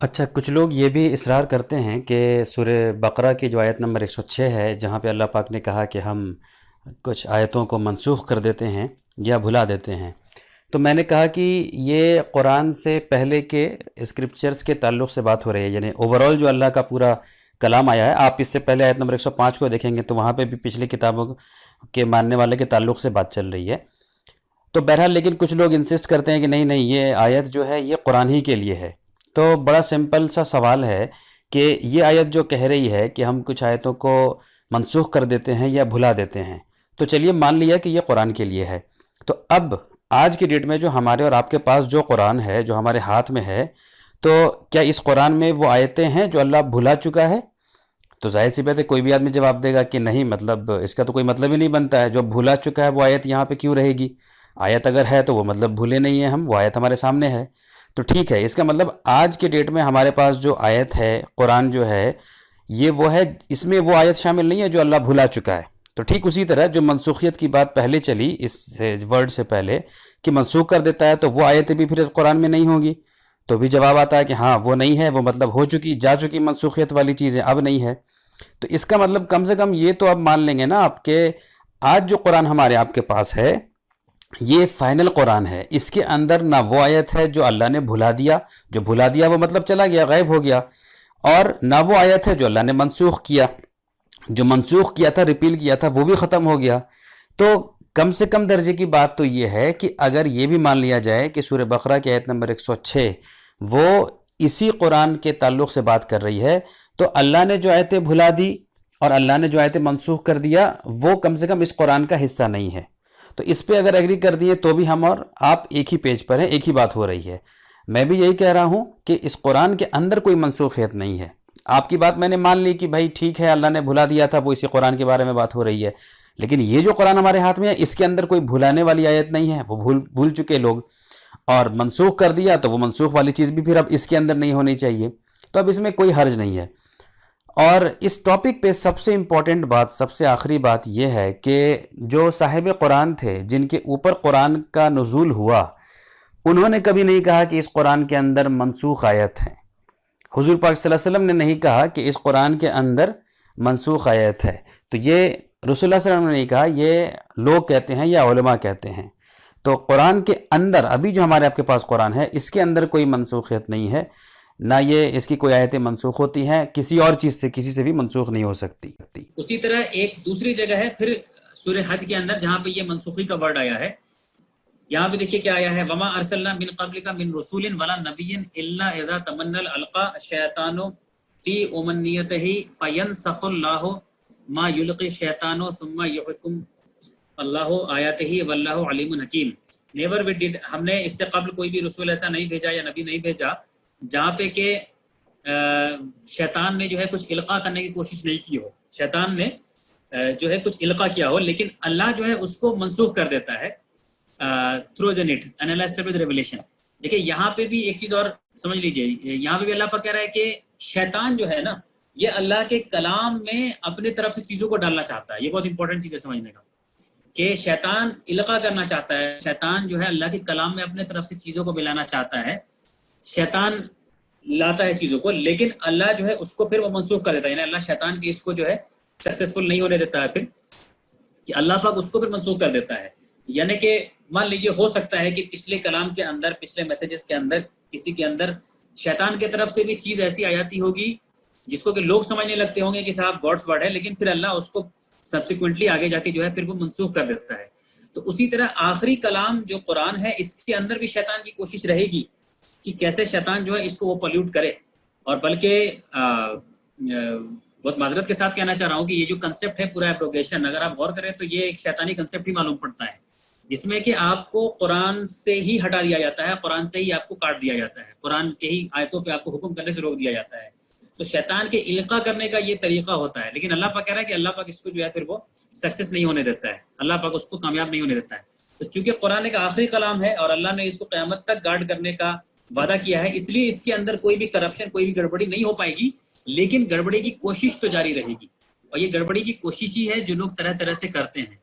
اچھا، کچھ لوگ یہ بھی اصرار کرتے ہیں کہ سورہ بقرہ کی جو آیت نمبر 106 ہے، جہاں پہ اللہ پاک نے کہا کہ ہم کچھ آیتوں کو منسوخ کر دیتے ہیں یا بھلا دیتے ہیں، تو میں نے کہا کہ یہ قرآن سے پہلے کے اسکرپچرز کے تعلق سے بات ہو رہی ہے، یعنی اوورال جو اللہ کا پورا کلام آیا ہے. آپ اس سے پہلے آیت نمبر 105 کو دیکھیں گے تو وہاں پہ بھی پچھلی کتابوں کے ماننے والے کے تعلق سے بات چل رہی ہے. تو بہرحال لیکن کچھ لوگ انسسٹ کرتے ہیں کہ نہیں یہ آیت جو ہے یہ قرآن ہی کے لیے ہے. تو بڑا سمپل سا سوال ہے کہ یہ آیت جو کہہ رہی ہے کہ ہم کچھ آیتوں کو منسوخ کر دیتے ہیں یا بھلا دیتے ہیں، تو چلیے مان لیا کہ یہ قرآن کے لیے ہے. تو اب آج کی ڈیٹ میں جو ہمارے اور آپ کے پاس جو قرآن ہے، جو ہمارے ہاتھ میں ہے، تو کیا اس قرآن میں وہ آیتیں ہیں جو اللہ بھلا چکا ہے؟ تو ظاہر سی بات ہے کوئی بھی آدمی جواب دے گا کہ نہیں، مطلب اس کا تو کوئی مطلب ہی نہیں بنتا ہے. جو بھلا چکا ہے وہ آیت یہاں پہ کیوں رہے گی؟ آیت اگر ہے تو وہ مطلب بھولے نہیں ہیں ہم، وہ آیت ہمارے سامنے ہے. تو ٹھیک ہے، اس کا مطلب آج کے ڈیٹ میں ہمارے پاس جو آیت ہے، قرآن جو ہے یہ وہ ہے، اس میں وہ آیت شامل نہیں ہے جو اللہ بھلا چکا ہے. تو ٹھیک اسی طرح جو منسوخیت کی بات پہلے چلی اس ورڈ سے پہلے کہ منسوخ کر دیتا ہے، تو وہ آیتیں بھی پھر قرآن میں نہیں ہوں گی. تو بھی جواب آتا ہے کہ ہاں وہ نہیں ہے، وہ مطلب ہو چکی، جا چکی منسوخیت والی چیزیں اب نہیں ہے. تو اس کا مطلب کم سے کم یہ تو اب مان لیں گے نا آپ کہ آج جو قرآن ہمارے آپ کے پاس ہے یہ فائنل قرآن ہے. اس کے اندر نہ وہ آیت ہے جو اللہ نے بھلا دیا، جو بھلا دیا وہ مطلب چلا گیا، غائب ہو گیا، اور نہ وہ آیت ہے جو اللہ نے منسوخ کیا، جو منسوخ کیا تھا، ریپیل کیا تھا، وہ بھی ختم ہو گیا. تو کم سے کم درجے کی بات تو یہ ہے کہ اگر یہ بھی مان لیا جائے کہ سورہ بقرہ کی آیت نمبر 106 وہ اسی قرآن کے تعلق سے بات کر رہی ہے، تو اللہ نے جو آیتیں بھلا دی اور اللہ نے جو آیتیں منسوخ کر دیا وہ کم سے کم اس قرآن کا حصہ نہیں ہے. تو اس پہ اگر ایگری کر دیے تو بھی ہم اور آپ ایک ہی پیج پر ہیں، ایک ہی بات ہو رہی ہے. میں بھی یہی کہہ رہا ہوں کہ اس قرآن کے اندر کوئی منسوخیت نہیں ہے. آپ کی بات میں نے مان لی کہ بھائی ٹھیک ہے اللہ نے بھلا دیا تھا، وہ اسی قرآن کے بارے میں بات ہو رہی ہے، لیکن یہ جو قرآن ہمارے ہاتھ میں ہے اس کے اندر کوئی بھلانے والی آیت نہیں ہے. وہ بھول چکے لوگ، اور منسوخ کر دیا تو وہ منسوخ والی چیز بھی پھر اب اس کے اندر نہیں ہونی چاہیے. تو اب اس میں کوئی حرج نہیں ہے. اور اس ٹاپک پہ سب سے امپورٹنٹ بات، سب سے آخری بات یہ ہے کہ جو صاحب قرآن تھے، جن کے اوپر قرآن کا نزول ہوا، انہوں نے کبھی نہیں کہا کہ اس قرآن کے اندر منسوخ آیت ہے. حضور پاک صلی اللہ علیہ وسلم نے نہیں کہا کہ اس قرآن کے اندر منسوخ آیت ہے. تو یہ رسول اللہ صلی اللہ علیہ وسلم نے نہیں کہا، یہ لوگ کہتے ہیں یا علماء کہتے ہیں. تو قرآن کے اندر ابھی جو ہمارے آپ کے پاس قرآن ہے اس کے اندر کوئی منسوخیت نہیں ہے. نہ یہ اس کی کوئی آیتیں منسوخ ہوتی ہیں، کسی اور چیز سے کسی سے بھی منسوخ نہیں ہو سکتی۔ اسی طرح ایک دوسری جگہ ہے پھر سورہ حج کے اندر جہاں پہ یہ منسوخی کا ورڈ آیا ہے، یہاں پہ دیکھیے کیا آیا ہے، وما ارسلنا من قبلک من رسول ولا نبی الا اذا تمنى القى الشیطان فی امنیتہ فینسخ اللہ ما یلقی الشیطان ثم یحکم اللہ آیاتہ واللہ علیم حکیم۔ نیور وی ڈیڈ، ہم نے اس سے قبل کوئی بھی رسول ایسا نہیں بھیجا یا نبی نہیں بھیجا جہاں پہ کہ شیطان نے جو ہے کچھ القاء کرنے کی کوشش نہیں کی ہو، شیطان نے جو ہے کچھ القاء کیا ہو، لیکن اللہ جو ہے اس کو منسوخ کر دیتا ہے through the net analysed with revelation. دیکھیں یہاں پہ بھی ایک چیز اور سمجھ لیجئے، یہاں پہ بھی اللہ پاک کہہ رہا ہے کہ شیطان جو ہے نا یہ اللہ کے کلام میں اپنے طرف سے چیزوں کو ڈالنا چاہتا ہے۔ یہ بہت امپورٹنٹ چیز ہے سمجھنے کا کہ شیطان القاء کرنا چاہتا ہے، شیطان جو ہے اللہ کے کلام میں اپنے طرف سے چیزوں کو ملانا چاہتا ہے، شیطان لاتا ہے چیزوں کو، لیکن اللہ جو ہے اس کو پھر وہ منسوخ کر دیتا ہے، یعنی اللہ شیطان کی اس کو جو ہے سکسیسفل نہیں ہونے دیتا ہے، پھر کہ اللہ پاک اس کو پھر منسوخ کر دیتا ہے۔ یعنی کہ مان لیجیے ہو سکتا ہے کہ پچھلے کلام کے اندر، پچھلے میسیجز کے اندر کسی کے اندر شیطان کی طرف سے بھی چیز ایسی آ جاتی ہوگی جس کو کہ لوگ سمجھنے لگتے ہوں گے کہ صاحب گاڈس ورڈ ہے، لیکن پھر اللہ اس کو سبسیکوئنٹلی آگے جا کے جو ہے پھر وہ منسوخ کر دیتا ہے۔ تو اسی طرح آخری کلام جو قرآن ہے اس کے اندر بھی شیطان کی کوشش رہے گی کہ کیسے شیطان جو ہے اس کو وہ پلیوٹ کرے، اور بلکہ بہت معذرت کے ساتھ کہنا چاہ رہا ہوں کہ یہ جو کنسیپٹ ہے پورا ایبروگیشن، اگر آپ غور کریں تو یہ ایک شیطانی کنسیپٹ ہی معلوم پڑتا ہے، جس میں کہ آپ کو قرآن سے ہی ہٹا دیا جاتا ہے، قرآن سے ہی آپ کو کاٹ دیا جاتا ہے، قرآن کے ہی آیتوں پہ آپ کو حکم کرنے سے روک دیا جاتا ہے۔ تو شیطان کے القاء کرنے کا یہ طریقہ ہوتا ہے، لیکن اللہ پاک کہہ رہا ہے کہ اللہ پاک اس کو جو ہے پھر وہ سکسیس نہیں ہونے دیتا ہے، اللہ پاک اس کو کامیاب نہیں ہونے دیتا ہے۔ تو چونکہ قرآن ایک آخری کلام ہے اور اللہ نے اس کو قیامت تک گارڈ کرنے کا وعدہ کیا ہے، اس لیے اس کے اندر کوئی بھی کرپشن، کوئی بھی گڑبڑی نہیں ہو پائے گی، لیکن گڑبڑی کی کوشش تو جاری رہے گی، اور یہ گڑبڑی کی کوشش ہی ہے جو لوگ طرح طرح سے کرتے ہیں،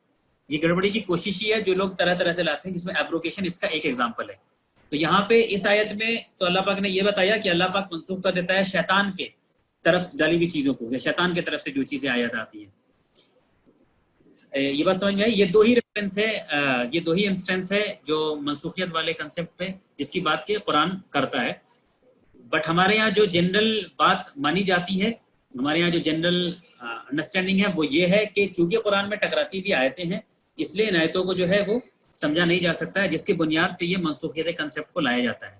یہ گڑبڑی کی کوشش ہی ہے جو لوگ طرح طرح سے لاتے ہیں، جس میں ایبروگیشن اس کا ایک ایگزامپل ہے۔ تو یہاں پہ اس آیت میں تو اللہ پاک نے یہ بتایا کہ اللہ پاک منسوخ کر دیتا ہے شیطان کے طرف ڈالی ہوئی چیزوں کو، یا شیطان کی طرف سے جو چیزیں آیات آتی ہیں۔ یہ بات سمجھ میں آئی؟ یہ دو ہی ریفرنس ہے، یہ دو ہی انسٹنس ہے جو منسوخیت والے کنسیپٹ پہ جس کی بات کہ قرآن کرتا ہے۔ بٹ ہمارے یہاں جو جنرل بات مانی جاتی ہے، ہمارے یہاں جو جنرل انڈرسٹینڈنگ ہے وہ یہ ہے کہ چونکہ قرآن میں ٹکراتی بھی آیتیں ہیں، اس لیے ان آیتوں کو جو ہے وہ سمجھا نہیں جا سکتا ہے، جس کی بنیاد پہ یہ منسوخیت کنسیپٹ کو لایا جاتا ہے۔